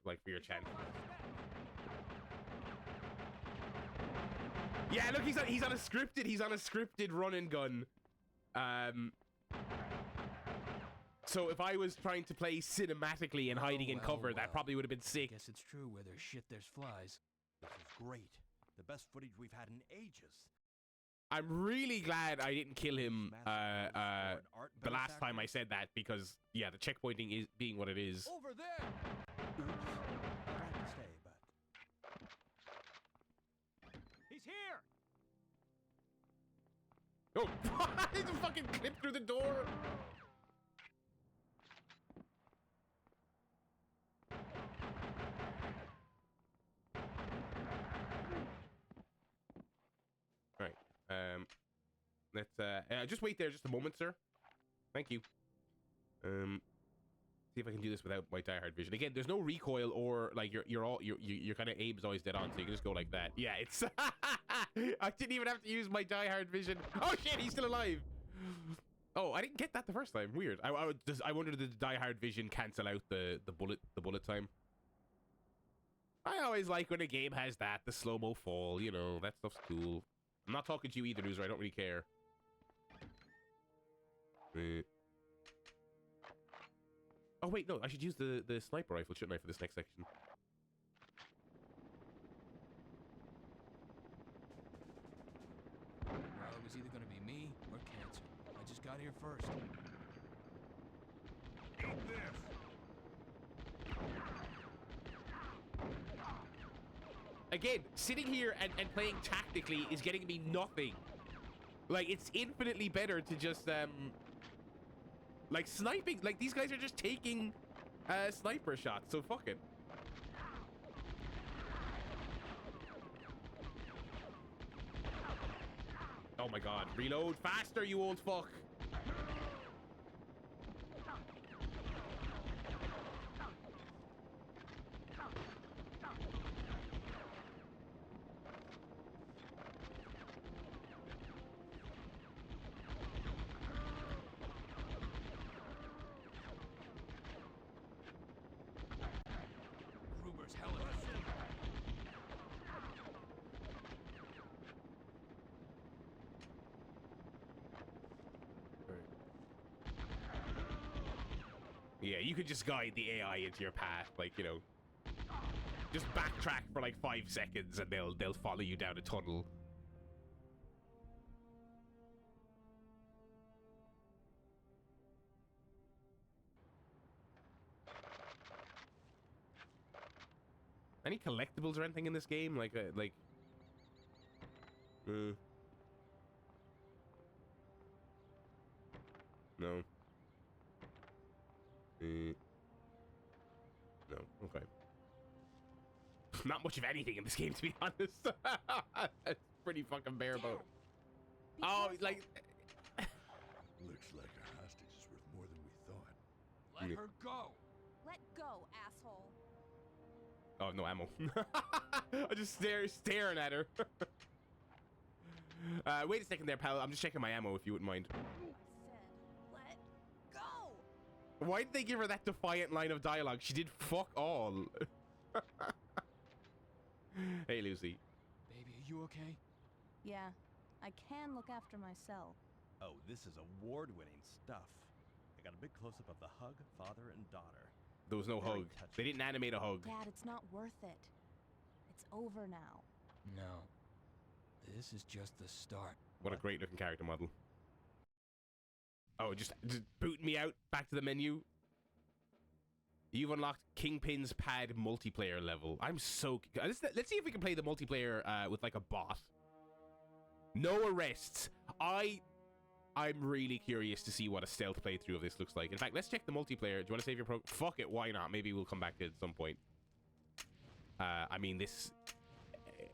like, for your chance. Yeah, look, he's on a scripted run and gun. So if I was trying to play cinematically and hiding in cover, that probably would have been sick. Guess it's true where there's shit, there's flies. This is great. The best footage we've had in ages. I'm really glad I didn't kill him the last time I said that, because yeah, the checkpointing is being what it is. Over there. Oops. I tried to stay, but He's here! Oh, he just fucking clipped through the door. Let's just wait there just a moment, sir. Thank you. See if I can do this without my diehard vision. Again, there's no recoil or like your kind of aim's always dead on, so you can just go like that. Yeah, it's I didn't even have to use my diehard vision. Oh shit, he's still alive. Oh, I didn't get that the first time. Weird. I wondered, did the Die Hard vision cancel out the bullet time? I always like when a game has that, the slow-mo fall, you know, that stuff's cool. I'm not talking to you either, loser. I don't really care. Oh, wait, no. I should use the sniper rifle, shouldn't I, for this next section? Well, it was either going to be me or cancer. I just got here first. Again, sitting here and playing tactically is getting me nothing. Like, it's infinitely better to just, like, sniping. Like, these guys are just taking sniper shots, so fuck it. Oh my god. Reload faster, you old fuck. Gruber's hell of a thing. Yeah, you could just guide the AI into your path, like, you know. Just backtrack for like 5 seconds and they'll follow you down a tunnel. Any collectibles or anything in this game? Like. No. No. Okay. Not much of anything in this game, to be honest. It's pretty fucking bare bone. Oh, like. Looks like our hostage is worth more than we thought. Let her go. Let go, asshole. Oh, no ammo. I just staring at her. Wait a second there, pal. I'm just checking my ammo, if you wouldn't mind. I said, let go. Why did they give her that defiant line of dialogue? She did fuck all. Hey, Lucy. Baby, are you okay? Yeah, I can look after myself. Oh, this is award-winning stuff. I got a big close-up of the hug, father and daughter. There was no Very hug. touching. They didn't animate a hug. Dad, it's not worth it. It's over now. No. This is just the start. What a great looking character model. Oh, just booting me out back to the menu. You've unlocked Kingpin's Pad multiplayer level. I'm so... Let's see if we can play the multiplayer with like a bot. No arrests. I'm really curious to see what a stealth playthrough of this looks like. In fact, let's check the multiplayer. Do you want to save your pro... Fuck it, why not? Maybe we'll come back to it at some point. I mean, this...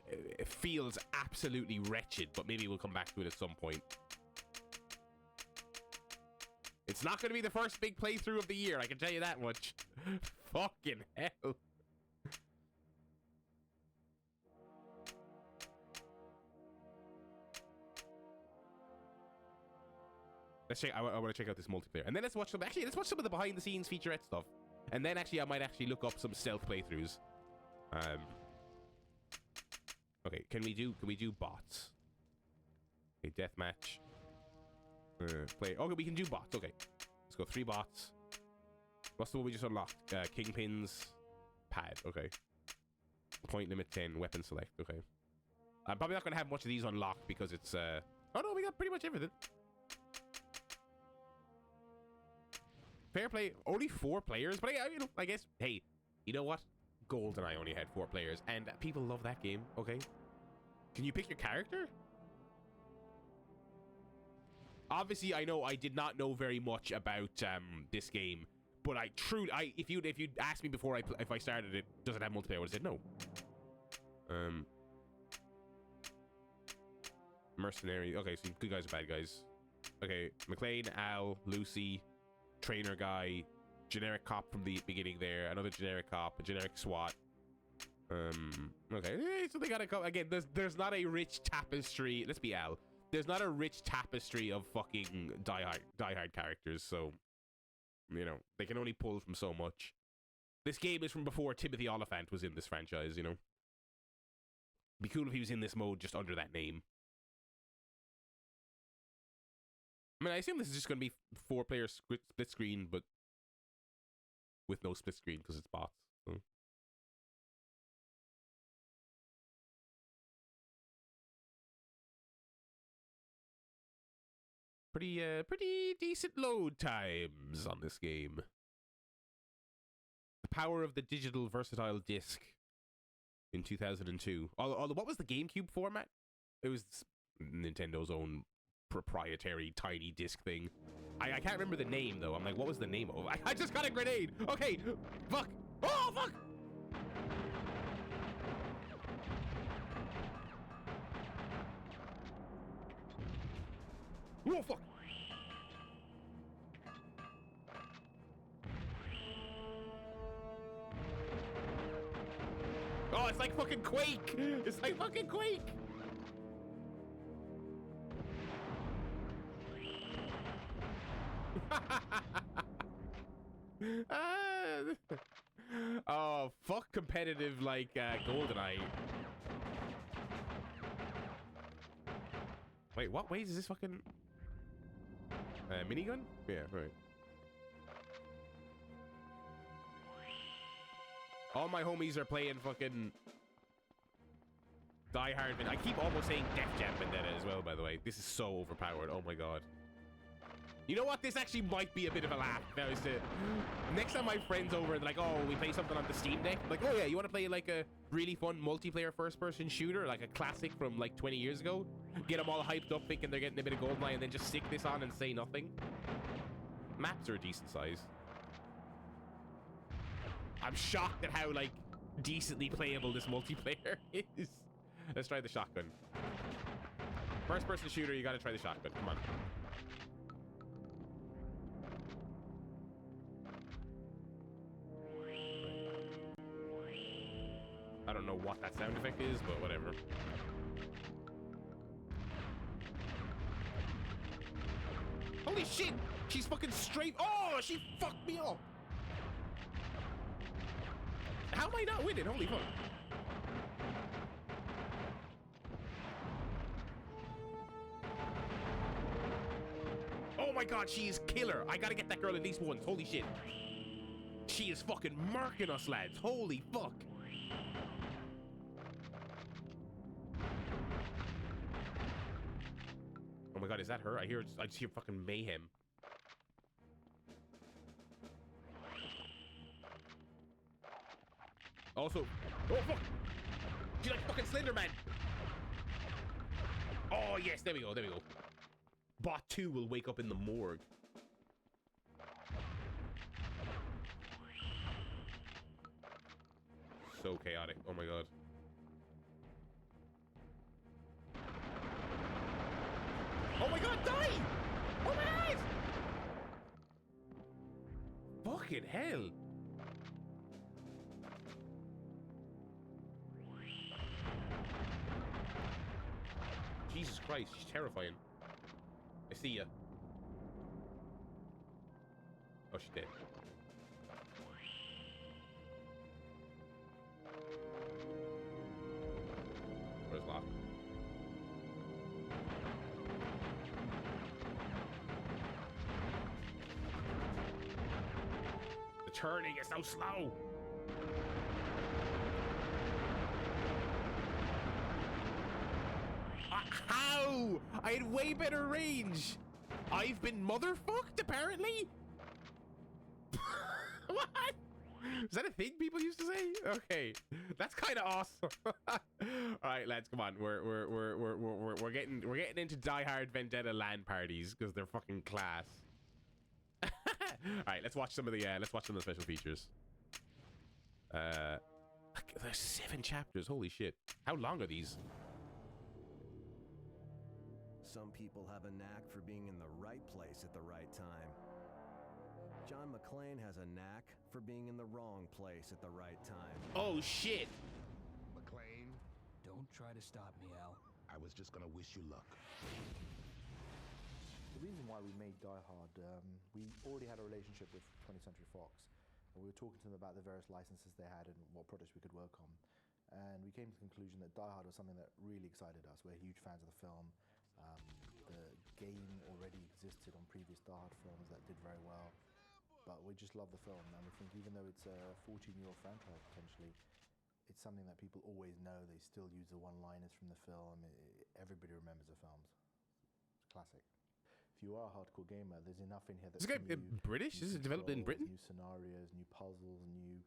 It feels absolutely wretched, but maybe we'll come back to it at some point. It's not going to be the first big playthrough of the year, I can tell you that much. Fucking hell. Let's check. I want to check out this multiplayer, and then let's watch some. Actually, let's watch some of the behind-the-scenes featurette stuff, and then actually, I might actually look up some stealth playthroughs. Okay, can we do bots? Okay, deathmatch. Play. Okay, we can do bots. Okay, let's go 3 bots. What's the one we just unlocked? Kingpin's Pad. Okay. Point limit 10. Weapon select. Okay. I'm probably not gonna have much of these unlocked because it's oh no, we got pretty much everything. Fair play. Only 4 players, but I guess. Hey, you know what? GoldenEye only had 4 players, and people love that game. Okay. Can you pick your character? Obviously, I know I did not know very much about this game, but if you'd asked me before if I started it, does it have multiplayer? I would have said no. Mercenary. Okay, so good guys or bad guys. Okay, McLean, Al, Lucy, trainer guy, generic cop from the beginning there, another generic cop, a generic SWAT. Okay, so they got a couple. Again, there's not a rich tapestry. Let's be Al. there's not a rich tapestry of fucking Die Hard characters, so you know they can only pull from so much. This game is from before Timothy Oliphant was in this franchise. You know, be cool if he was in this mode just under that name. I mean, I assume this is just going to be 4-player split screen, but with no split screen because it's bots. So. Pretty decent load times on this game. The power of the digital versatile disc in 2002. Although, what was the GameCube format? It was Nintendo's own proprietary tiny disc thing. I can't remember the name though. I'm like, what was the name of? I just got a grenade. Okay, fuck. Oh fuck. Oh fuck. Oh, it's like fucking Quake. It's like fucking Quake. Oh, fuck competitive like GoldenEye. Wait, what ways is this fucking minigun? Yeah, right. All my homies are playing fucking Die Hard. I keep almost saying Def Jam Vendetta as well, by the way. This is so overpowered. Oh my god. You know what? This actually might be a bit of a laugh. Now is to next time my friends over and they're like, oh, we play something on the Steam Deck. I'm like, oh yeah, you want to play like a really fun multiplayer first-person shooter, like a classic from like 20 years ago? Get them all hyped up, thinking they're getting a bit of GoldenEye, and then just stick this on and say nothing. Maps are a decent size. I'm shocked at how like decently playable this multiplayer is. Let's try the shotgun. First-person shooter, you got to try the shotgun. Come on. I don't know what that sound effect is, but whatever. Holy shit! She's fucking straight. Oh, she fucked me up. How am I not winning? Holy fuck. Oh my god, she is killer. I gotta get that girl at least once. Holy shit. She is fucking murking us, lads. Holy fuck. Oh my god, is that her? I just hear fucking mayhem. Also, oh fuck! She's like fucking Slender Man. Oh yes, there we go, there we go. Bot 2 will wake up in the morgue. So chaotic. Oh my god. Oh my god, die! Oh my god! Fucking hell. Jesus Christ, she's terrifying. I see ya. Oh, she's dead. Where's Locke? The turning is so slow. How? I had way better range. I've been motherfucked, apparently? What? Is that a thing people used to say? Okay, that's kind of awesome. All right, lads, come on. We're getting into Die Hard Vendetta LAN parties because they're fucking class. All right, let's watch some of the special features. There's 7 chapters. Holy shit! How long are these? Some people have a knack for being in the right place at the right time. John McClane has a knack for being in the wrong place at the right time. Oh shit! McClane? Don't try to stop me, Al. I I was just gonna wish you luck. The reason why we made Die Hard, we already had a relationship with 20th Century Fox, and we were talking to them about the various licenses they had and what projects we could work on. And we came to the conclusion that Die Hard was something that really excited us. We're huge fans of the film. The game already existed on previous Die Hard films that did very well, but we just love the film, and we think even though it's a 14-year-old franchise potentially, it's something that people always know. They still use the one-liners from the film. Everybody remembers the films. It's classic. If you are a hardcore gamer, there's enough in here that's British? Is it developed in Britain? New scenarios, new puzzles, new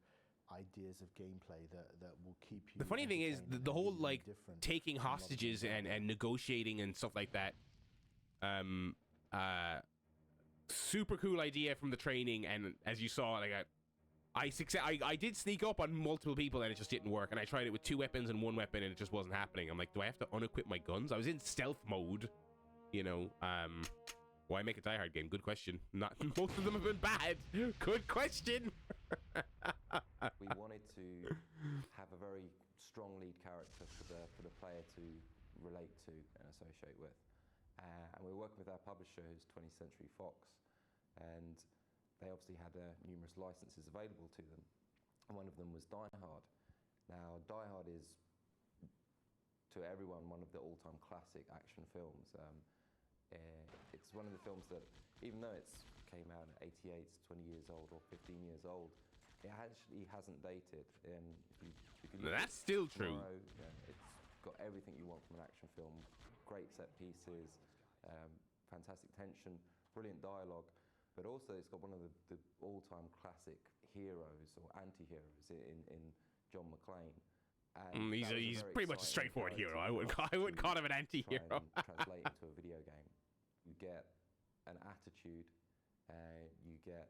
ideas of gameplay that will keep you. The funny thing is, the whole like taking hostages and negotiating and stuff like that. Super cool idea from the training, and as you saw, like I did sneak up on multiple people and it just didn't work. And I tried it with 2 weapons and 1 weapon and it just wasn't happening. I'm like, do I have to unequip my guns? I was in stealth mode, you know. Why make a Die Hard game? Good question. Not most of them have been bad. Good question. We wanted to have a very strong lead character for the player to relate to and associate with. And we were working with our publisher, who's 20th Century Fox, and they obviously had numerous licenses available to them, and one of them was Die Hard. Now, Die Hard is, to everyone, one of the all-time classic action films. It's one of the films that, even though it came out in '88, 20 years old or 15 years old, it actually hasn't dated. If you That's still true. It's got everything you want from an action film. Great set pieces, fantastic tension, brilliant dialogue, but also it's got one of the all-time classic heroes or anti-heroes in John McClane. He's pretty much a straightforward hero. I wouldn't call him an anti-hero. Translate into a video game. You get an attitude, you get.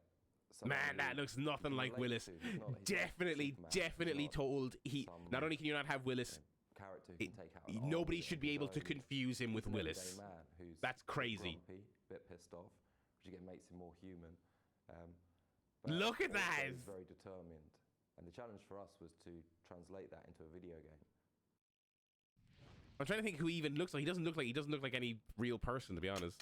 Man, that looks nothing like Willis. Definitely told he. Not only can you not have Willis, nobody should be able to confuse him with Willis. That's crazy. Grumpy, bit pissed off, which again makes him more human. Look at that! He's very determined, and the challenge for us was to translate that into a video game. I'm trying to think who he even looks like. He doesn't look like any real person, to be honest.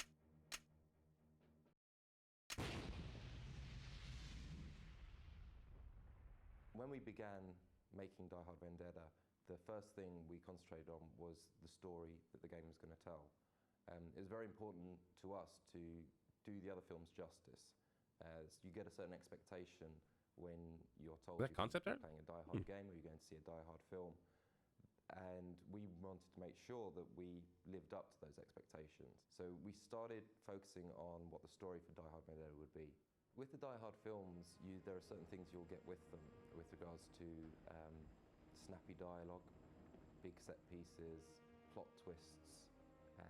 When we began making Die Hard Vendetta, the first thing we concentrated on was the story that the game was going to tell. It was very important to us to do the other films justice, as you get a certain expectation when you're told you're playing a Die Hard game or you're going to see a Die Hard film. And we wanted to make sure that we lived up to those expectations. So we started focusing on what the story for Die Hard Vendetta would be. With the Die Hard films, there are certain things you'll get with them with regards to snappy dialogue, big set pieces, plot twists,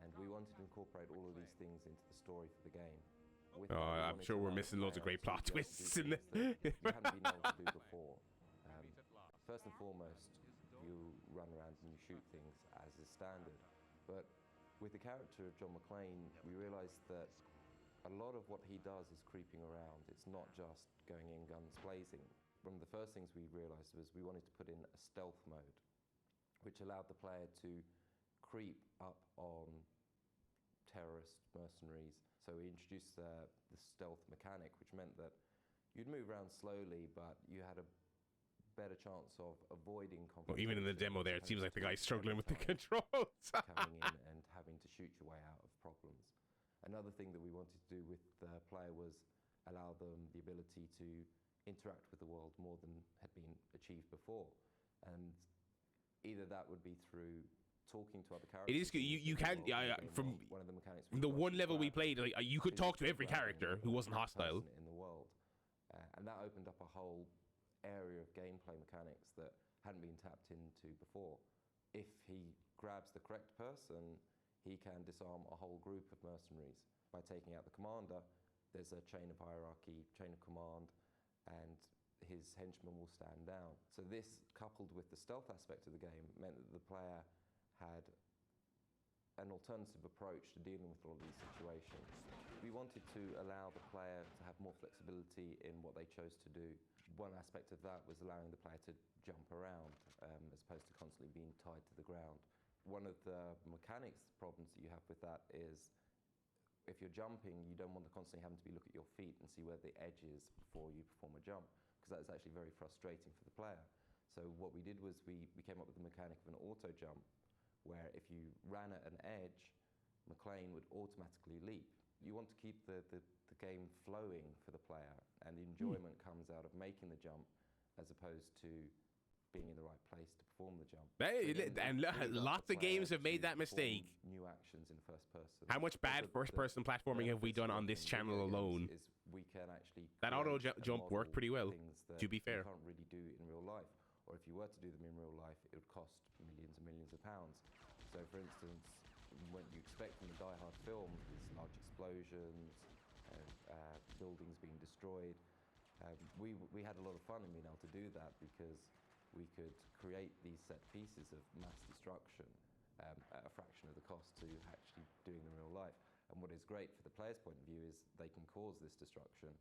and we wanted to incorporate all of these things into the story for the game. I'm sure we're missing loads of great plot twists in there. You haven't been able to do before. First and foremost, you run around and you shoot things as is standard. But with the character of John McClane, we realized that a lot of what he does is creeping around. It's not just going in guns blazing. One of the first things we realized was we wanted to put in a stealth mode, which allowed the player to creep up on terrorist mercenaries. So we introduced the stealth mechanic, which meant that you'd move around slowly, but you had a better chance of avoiding conflict. Well, even in the demo there, it seems like the guy's struggling with the controls. Coming in and having to shoot your way out of problems. Another thing that we wanted to do with the player was allow them the ability to interact with the world more than had been achieved before. And either that would be through talking to other characters. It is good. You can from one of the mechanics. The one level we played, like, you could talk to every character who wasn't hostile in the world, and that opened up a whole area of gameplay mechanics that hadn't been tapped into before. If he grabs the correct person, he can disarm a whole group of mercenaries. By taking out the commander, there's a chain of hierarchy, chain of command, and his henchmen will stand down. So this, coupled with the stealth aspect of the game, meant that the player had an alternative approach to dealing with all of these situations. We wanted to allow the player to have more flexibility in what they chose to do. One aspect of that was allowing the player to jump around as opposed to constantly being tied to the ground. one of the mechanics problems that you have with that is if you're jumping, you don't want to constantly having to be look at your feet and see where the edge is before you perform a jump, because that's actually very frustrating for the player. So what we did was we came up with the mechanic of an auto jump, where if you ran at an edge, McClane would automatically leap. You want to keep the game flowing for the player, and the enjoyment comes out of making the jump as opposed to being in the right place to perform the jump. Lots of games have made that mistake. New actions in first person. How much bad first-person platforming have we done on this channel alone? Is we can actually that auto jump worked pretty well, to be fair. You can't really do in real life, or if you were to do them in real life, it would cost millions and millions of pounds. So, for instance, what you expect from the Die Hard film is large explosions, buildings being destroyed. We had a lot of fun in being able to do that because we could create these set pieces of mass destruction at a fraction of the cost to actually doing in real life. And what is great for the player's point of view is they can cause this destruction,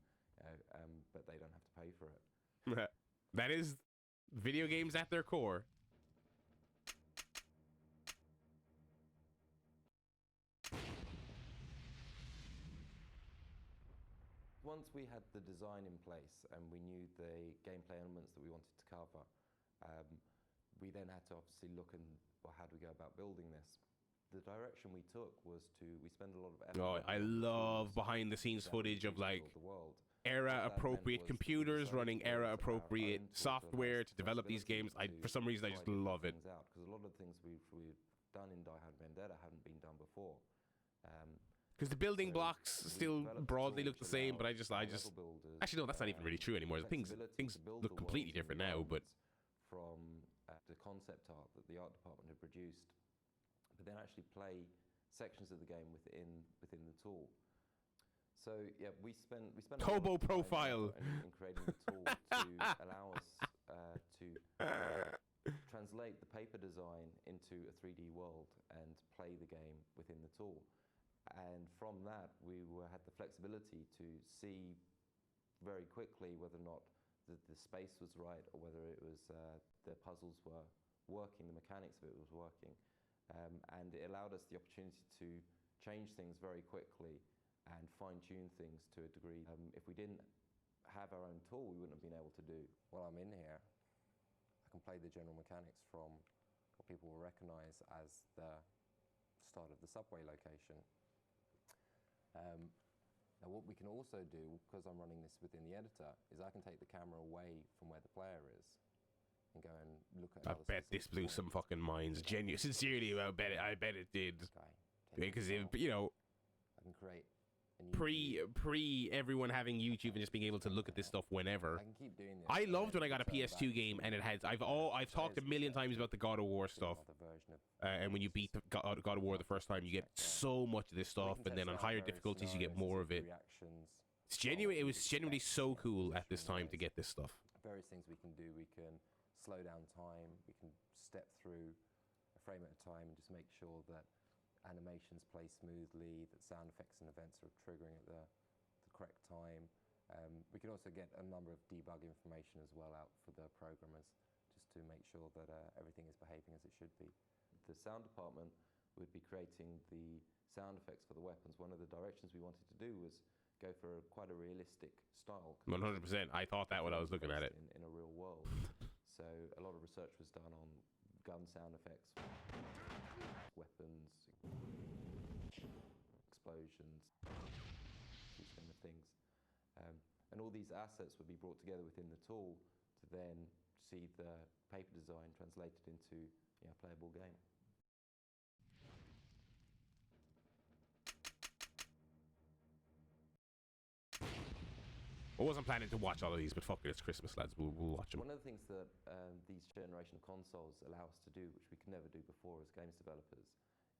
but they don't have to pay for it. That is video games at their core. Once we had the design in place and we knew the gameplay elements that we wanted to cover, we then had to obviously look and, well, how do we go about building this? The direction we took was we spend a lot of effort. Oh, I love behind the scenes footage of like era appropriate computers running era appropriate software to develop these games. For some reason I just love it. Because a lot of the things we've done in Die Hard Vendetta haven't been done before. Because the building blocks still broadly look the same, but I just actually no, that's not even really true anymore. Things look completely different now, but from the concept art that the art department had produced, but then actually play sections of the game within the tool. So yeah, we spent Kobo profile in creating the tool to allow us to translate the paper design into a 3D world and play the game within the tool. And from that, we had the flexibility to see very quickly whether or not the space was right, or whether it was the puzzles were working, the mechanics of it was working. And it allowed us the opportunity to change things very quickly and fine-tune things to a degree. If we didn't have our own tool, we wouldn't have been able to do. While I'm in here, I can play the general mechanics from what people will recognize as the start of the subway location. Now what we can also do, because I'm running this within the editor, is I can take the camera away from where the player is and go and look at. I bet this blew some fucking minds. Sincerely, I bet it did. Because I can create pre everyone having YouTube and just being able to look at this stuff whenever. I can keep doing this. I loved when I got a PS2 game and it had. I've talked a million times about the God of War stuff. And when you beat the God of War the first time, you get so much of this stuff, and then on higher difficulties, you get more of it. It's genuine. It was genuinely so cool at this time to get this stuff. Various things we can do. We can slow down time. We can step through a frame at a time and just make sure that animations play smoothly, that sound effects and events are triggering at the correct time. We can also get a number of debug information as well out for the programmers, just to make sure that everything is behaving as it should be. The sound department would be creating the sound effects for the weapons. One of the directions we wanted to do was go for quite a realistic style. 100%. I thought that when I was looking at it. In a real world. So a lot of research was done on gun sound effects, weapons, explosions, these kind of things. And all these assets would be brought together within the tool to then see the paper design translated into a playable game. I wasn't planning to watch all of these, but fuck it, it's Christmas, lads. We'll watch them. One of the things that these generation of consoles allow us to do, which we could never do before as games developers,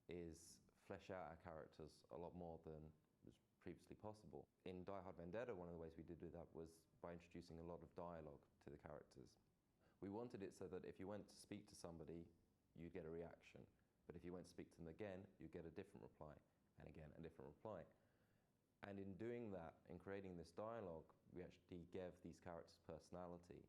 is flesh out our characters a lot more than was previously possible. In Die Hard Vendetta, one of the ways we did that was by introducing a lot of dialogue to the characters. We wanted it so that if you went to speak to somebody, you'd get a reaction. But if you went to speak to them again, you'd get a different reply, and again, a different reply. And in doing that, in creating this dialogue, we actually gave these characters personality,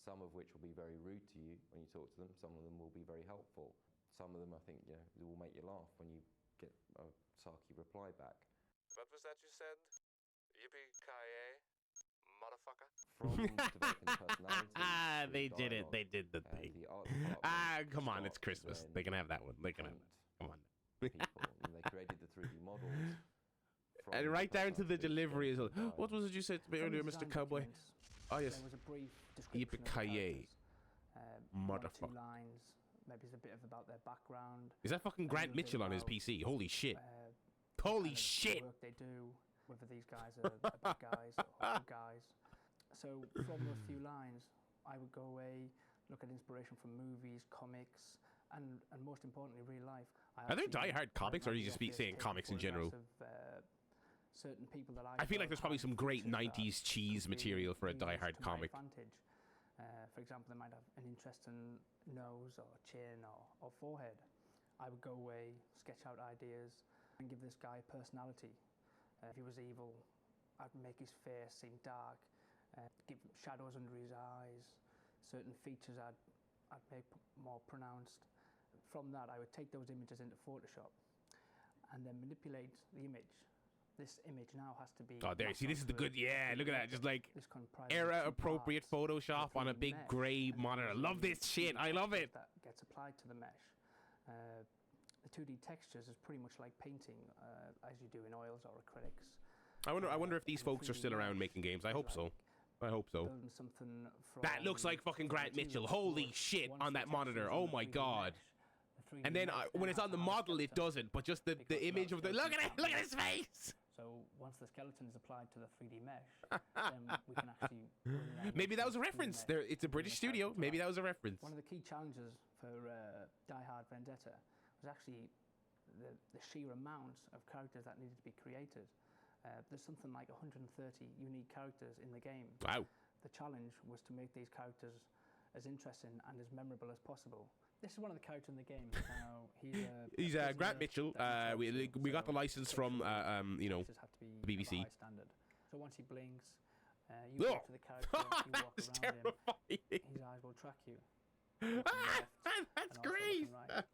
some of which will be very rude to you when you talk to them, some of them will be very helpful. some of them, I think, will make you laugh when you get a sarky reply back. What was that you said? Yippee-ki-yay, motherfucker? From developing personalities. They did it. They did the thing. Come on, it's Christmas. They can have that one. They can have that. Come on. People, and they created the 3D models. And right down to the delivery as well. What was it you said to me earlier, Mr. Cowboy? Oh, yes. There was a brief description Yippee-ki-yay, motherfucker. 2 lines, maybe a bit about their background. Is that fucking Grant Mitchell on his PC? Holy shit. Holy shit. The work they do, whether these guys are bad guys or good guys. So from those few lines, I would go away, look at inspiration from movies, comics, and most importantly, real life. Are there die-hard comics, or are you just saying comics in general? Certain people that I feel like there's probably some great 90s cheese material for a die-hard comic. For example, they might have an interesting nose or chin or forehead. I would go away, sketch out ideas, and give this guy a personality. If he was evil, I'd make his face seem dark, give shadows under his eyes, certain features I'd make more pronounced. From that, I would take those images into Photoshop and then manipulate the image. This image now has to be... Oh, there, see, this is the good... Yeah, look at that. Just like era-appropriate Photoshop on a big grey monitor. Love this shit. I love it. That gets applied to the mesh. The 2D textures is pretty much like painting, as you do in oils or acrylics. I wonder if these folks are still around making games. I hope so. I hope so. That looks like fucking Grant Mitchell. Holy shit on that monitor. Oh my god. And then when it's on the model, it doesn't. But just the image of the... Look at it! Look at his face! So once the skeleton is applied to the 3D mesh, then we can actually... Maybe that was a reference. It's a British studio. Maybe that was a reference. One of the key challenges for Die Hard Vendetta was actually the sheer amount of characters that needed to be created. There's something like 130 unique characters in the game. Wow. The challenge was to make these characters as interesting and as memorable as possible. This is one of the characters in the game. Now, he's Grant Mitchell. We got the license from the BBC. So once he blinks, you go to the character, you walk That's around terrifying. him. His eyes will track you. That's great. Right.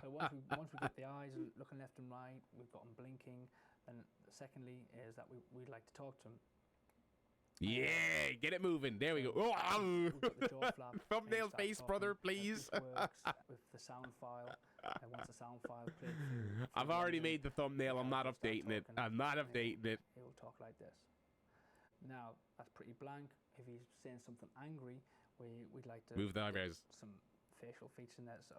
So once we get the eyes looking left and right, we've got them blinking. And secondly is that we'd like to talk to him. Yeah, get it moving. There we go. Oh, thumbnail face, brother, please. Works with the sound file. Once the sound file played through, I've already made the thumbnail. I'm not updating it. I'm not updating it. He will talk like this. Now, that's pretty blank. If he's saying something angry, we'd like to move the eyebrows. Some facial features in there. So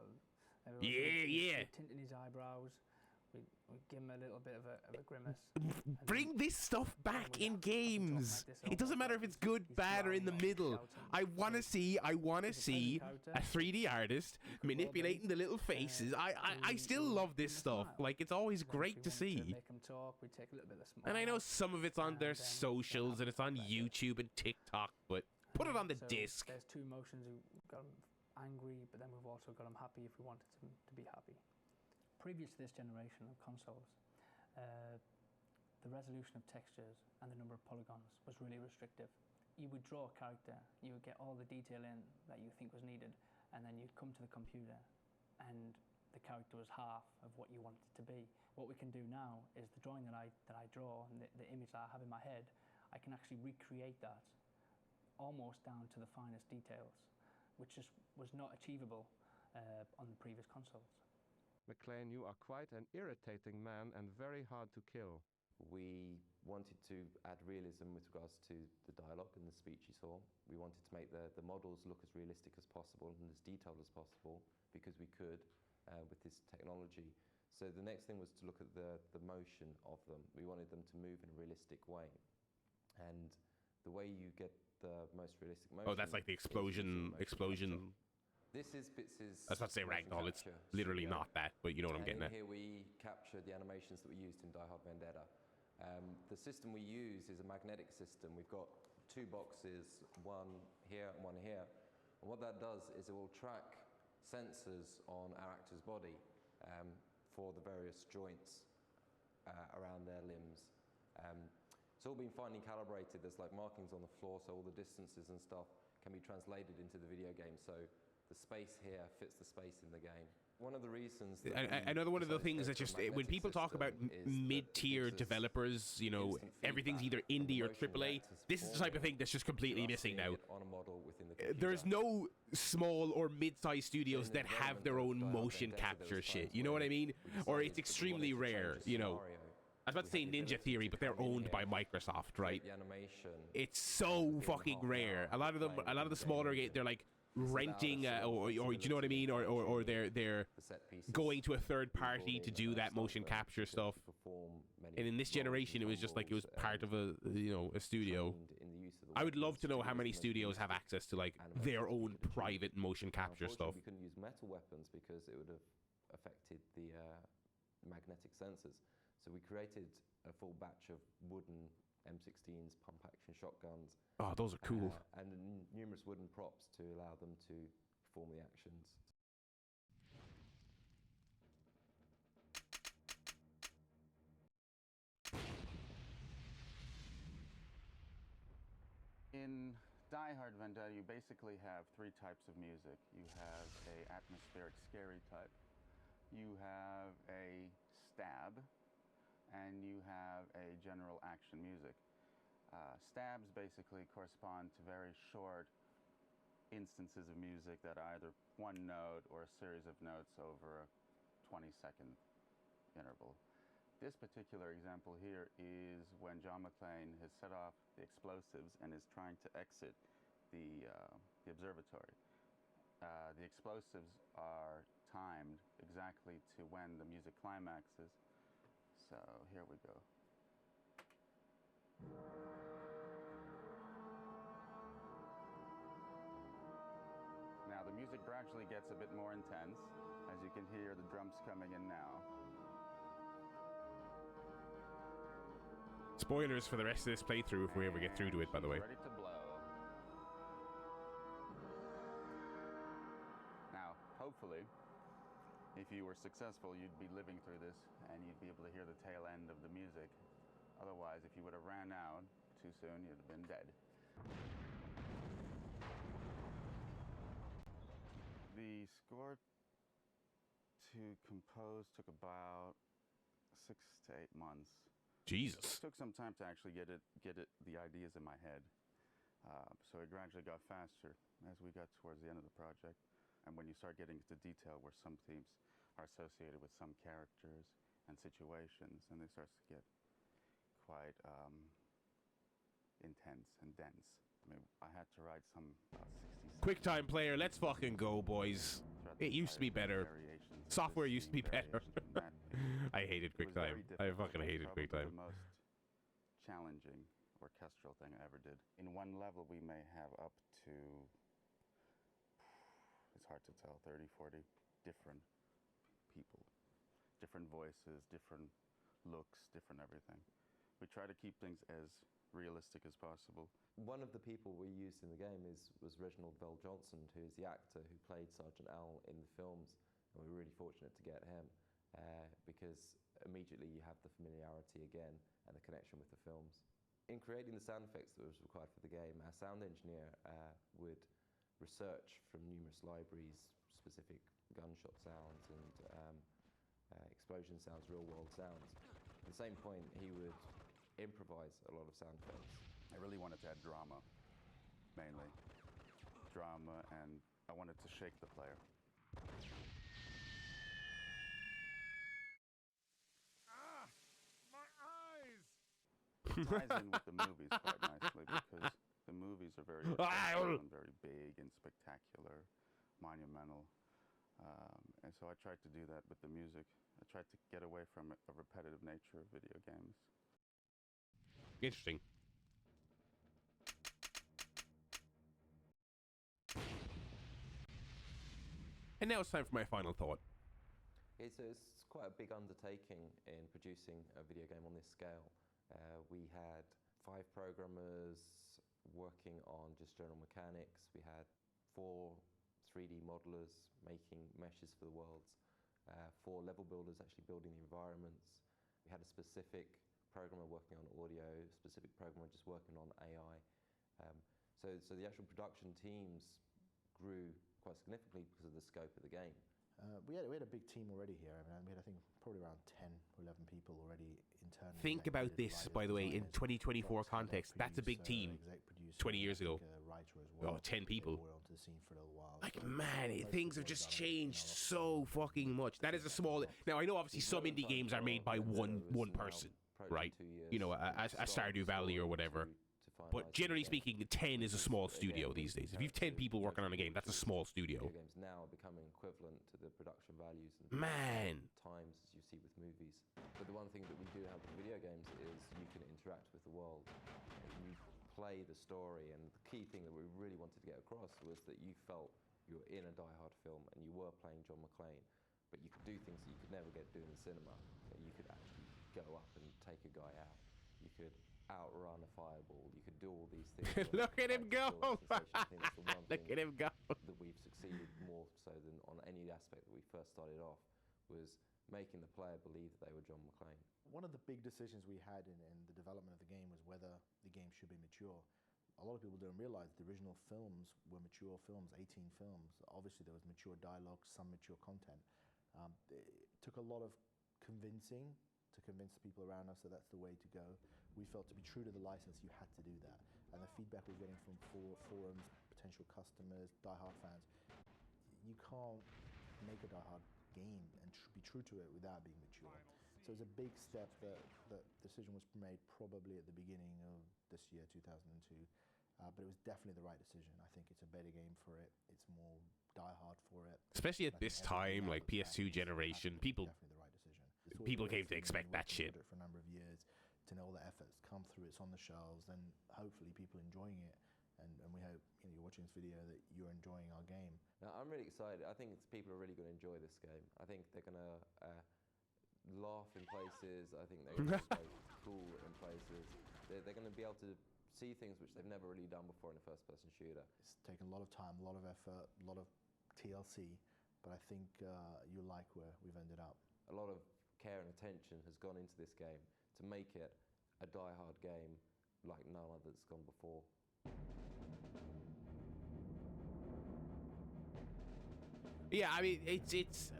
yeah. Tint in his eyebrows. We give him a little bit of a grimace. Bring this stuff back in games. It doesn't matter if it's good, bad, or in the middle. I want to see a 3D artist manipulating the little faces. I still love this stuff. Like, it's always great to see. Make him talk. We take a little bit of smile. And I know some of it's on their socials and it's on YouTube and TikTok, but put it on the disc. There's 2 emotions. We've got him angry, but then we've also got him happy if we wanted him to be happy. Previous to this generation of consoles, the resolution of textures and the number of polygons was really restrictive. You would draw a character, you would get all the detail in that you think was needed, and then you'd come to the computer and the character was half of what you wanted it to be. What we can do now is the drawing that I draw and the image that I have in my head, I can actually recreate that almost down to the finest details, which just was not achievable on the previous consoles. McLean, you are quite an irritating man and very hard to kill. We wanted to add realism with regards to the dialogue and the speech you saw. We wanted to make the models look as realistic as possible and as detailed as possible because we could with this technology. So the next thing was to look at the motion of them. We wanted them to move in a realistic way. And the way you get the most realistic motion... Oh, that's like the explosion. This is Bits' I was about to say ragdoll. It's literally not that, but you know what I'm getting at. Here we capture the animations that we used in Die Hard Vendetta. The system we use is a magnetic system. We've got 2 boxes, one here and one here. And what that does is it will track sensors on our actor's body for the various joints around their limbs. It's all been finely calibrated. There's like markings on the floor, so all the distances and stuff can be translated into the video game. So the space here fits the space in the game. One of the reasons another one of the things that just when people talk about mid-tier developers, you know, everything's either indie or AAA. This is the type of thing that's just completely missing now. There's no small or mid-sized studios that have their own motion capture shit. You know what I mean? Or it's extremely rare. You know, I was about to say Ninja Theory, but they're owned by Microsoft, right? It's so fucking rare. A lot of the smaller games, they're like renting or do you know what I mean, or they're going to a third party to do that motion capture stuff. And in this generation, it was just like it was part of a studio. I would love to know how many studios have access to like their own private motion capture stuff. We couldn't use metal weapons because it would have affected the magnetic sensors. So we created a full batch of wooden M16s, pump-action shotguns. Oh, those are cool. And numerous wooden props to allow them to perform the actions. In Die Hard Vendetta, you basically have three types of music. You have a atmospheric, scary type. You have a stab, and you have a general action music. Stabs basically correspond to very short instances of music that are either one note or a series of notes over a 20-second interval. This particular example here is when John McClane has set off the explosives and is trying to exit the observatory. The explosives are timed exactly to when the music climaxes. So here we go. Now the music gradually gets a bit more intense. As you can hear, the drums coming in now. Spoilers for the rest of this playthrough if we ever get through to it, by the way. Ready to blow. Now, hopefully, if you were successful, you'd be living through this and you'd be able to hear the tail end of the music. Otherwise, if you would have ran out too soon, you'd have been dead. The score to compose took about 6 to 8 months. Jesus. It took some time to actually get the ideas in my head. So it gradually got faster as we got towards the end of the project. And when you start getting into detail where some themes are associated with some characters and situations, and it starts to get quite intense and dense. I mean, I had to write some about 60. QuickTime Player, let's fucking go, boys. It used to be better. Software used to be better. I hated QuickTime. I fucking hated QuickTime. The most challenging orchestral thing I ever did. In one level, we may have up to, it's hard to tell, 30, 40 different people. Different voices, different looks, different everything. We try to keep things as realistic as possible. One of the people we used in the game was Reginald Vell Johnson, who's the actor who played Sergeant Al in the films. And we were really fortunate to get him because immediately you have the familiarity again and the connection with the films. In creating the sound effects that was required for the game, our sound engineer would research from numerous libraries specific gunshot sounds and explosion sounds, real-world sounds. At the same point, he would improvise a lot of sound effects. I really wanted to add drama, mainly. Drama, and I wanted to shake the player. It ties in with the movies quite nicely because the movies are very orchestral and very big and spectacular, monumental. And so I tried to do that with the music. I tried to get away from the repetitive nature of video games. Interesting. And now it's time for my final thought. It's quite a big undertaking in producing a video game on this scale. We had 5 programmers working on just general mechanics. We had 4 3D modelers making meshes for the worlds, 4 level builders actually building the environments. We had a specific programmer working on audio, a specific programmer just working on AI. So the actual production teams grew quite significantly because of the scope of the game. We had a big team already here. I mean, we had, I think, probably around 10 or 11 people already internally. Think about this, by the way, in 2024 context. That's a big team. 20 years ago. Oh, 10 people. Like, man, things have just changed so fucking much. That is a small... Now, I know obviously some indie games are made by one person, right? You know, a Stardew Valley or whatever. But generally speaking, 10 is a small studio these days. If you have 10 people working on a game, that's a small studio. Video games now are becoming equivalent to the production values and times as you see with movies. But the one thing that we do have with video games is you can interact with the world. You play the story, and the key thing that we really wanted to get across was that you felt you were in a Die Hard film and you were playing John McClane, but you could do things that you could never get to do in the cinema. You could actually go up and take a guy out. You could outrun a fireball. You could do all these things. Look at him go! Look at him go! That we've succeeded more so than on any aspect that we first started off was making the player believe that they were John McClane. One of the big decisions we had in the development of the game was whether the game should be mature. A lot of people don't realize the original films were mature films, 18 films. Obviously there was mature dialogue, some mature content. It took a lot of convincing to convince the people around us that that's the way to go. We felt to be true to the license, you had to do that. And the feedback we were getting from forums, potential customers, Die Hard fans, you can't make a Die Hard game and be true to it without being mature. So it was a big step that decision was made probably at the beginning of this year, 2002. But it was definitely the right decision. I think it's a better game for it. It's more Die Hard for it. Especially at this time, like PS2 generation, people came to expect that shit. For a number of years, to know all the efforts come through, it's on the shelves, and hopefully people enjoying it. And we hope you're watching this video that you're enjoying our game. Now, I'm really excited. I think people are really going to enjoy this game. I think they're going to laugh in places. I think they're going to go cool in places. They're going to be able to see things which they've never really done before in a first-person shooter. It's taken a lot of time, a lot of effort, a lot of TLC, but I think you'll like where we've ended up. A lot of care and attention has gone into this game to make it a Die Hard game like none other that's gone before. Yeah, I mean, it's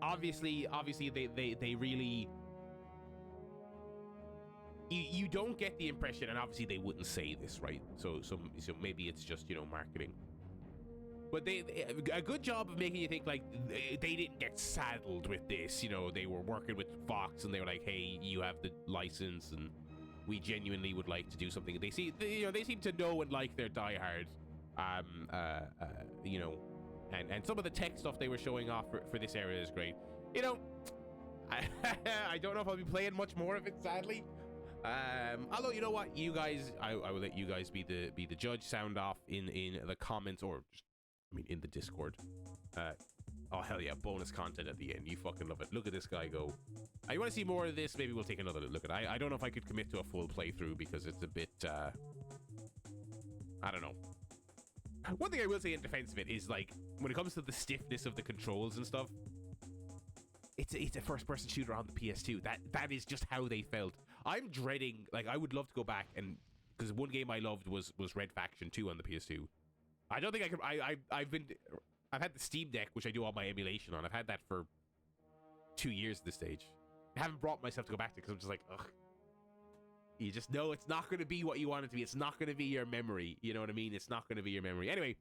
obviously they really, you don't get the impression, and obviously they wouldn't say this, right? So maybe it's just, you know, marketing. But they a good job of making you think like they didn't get saddled with this. You know, they were working with Fox and they were like, hey, you have the license and we genuinely would like to do something. They seem to know and like their Die Hard, you know, and some of the tech stuff they were showing off for this area is great. You know, I don't know if I'll be playing much more of it, sadly. Although, you know what, you guys, I will let you guys be the judge. Sound off in the comments, or just, I mean, in the Discord. Oh, hell yeah, bonus content at the end. You fucking love it. Look at this guy go. You want to see more of this? Maybe we'll take another look at it. I don't know if I could commit to a full playthrough because it's a bit, I don't know. One thing I will say in defense of it is, like, when it comes to the stiffness of the controls and stuff, it's a first-person shooter on the PS2. That is just how they felt. I'm dreading, like, I would love to go back and, because one game I loved was Red Faction 2 on the PS2. I don't think I could. I've had the Steam Deck, which I do all my emulation on. I've had that for 2 years at this stage. I haven't brought myself to go back to it because I'm just like, ugh. You just know it's not going to be what you want it to be. It's not going to be your memory. You know what I mean? It's not going to be your memory. Anyway,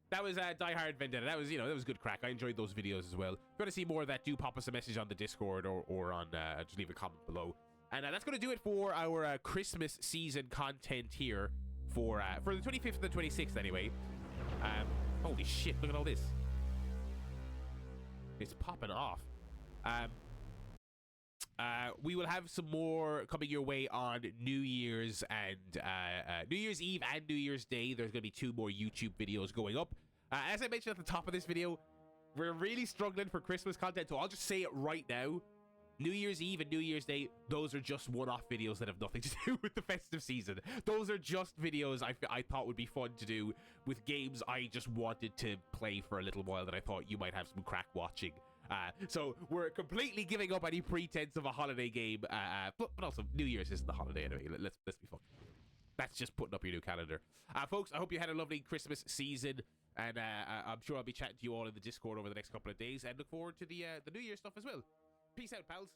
that was Die Hard Vendetta. That was, you know, that was good crack. I enjoyed those videos as well. If you want to see more of that, do pop us a message on the Discord or on just leave a comment below. And that's going to do it for our Christmas season content here for the 25th and the 26th anyway. Holy shit, look at all this. It's popping off. We will have some more coming your way on New Year's and New Year's Eve and New Year's Day. There's going to be 2 more YouTube videos going up. As I mentioned at the top of this video, we're really struggling for Christmas content, so I'll just say it right now. New Year's Eve and New Year's Day, those are just one-off videos that have nothing to do with the festive season. Those are just videos I thought would be fun to do with games I just wanted to play for a little while that I thought you might have some crack watching. So we're completely giving up any pretense of a holiday game, but also New Year's isn't the holiday anyway. Let's be fun. That's just putting up your new calendar. Folks, I hope you had a lovely Christmas season, and I'm sure I'll be chatting to you all in the Discord over the next couple of days, and look forward to the New Year stuff as well. Peace out, pals.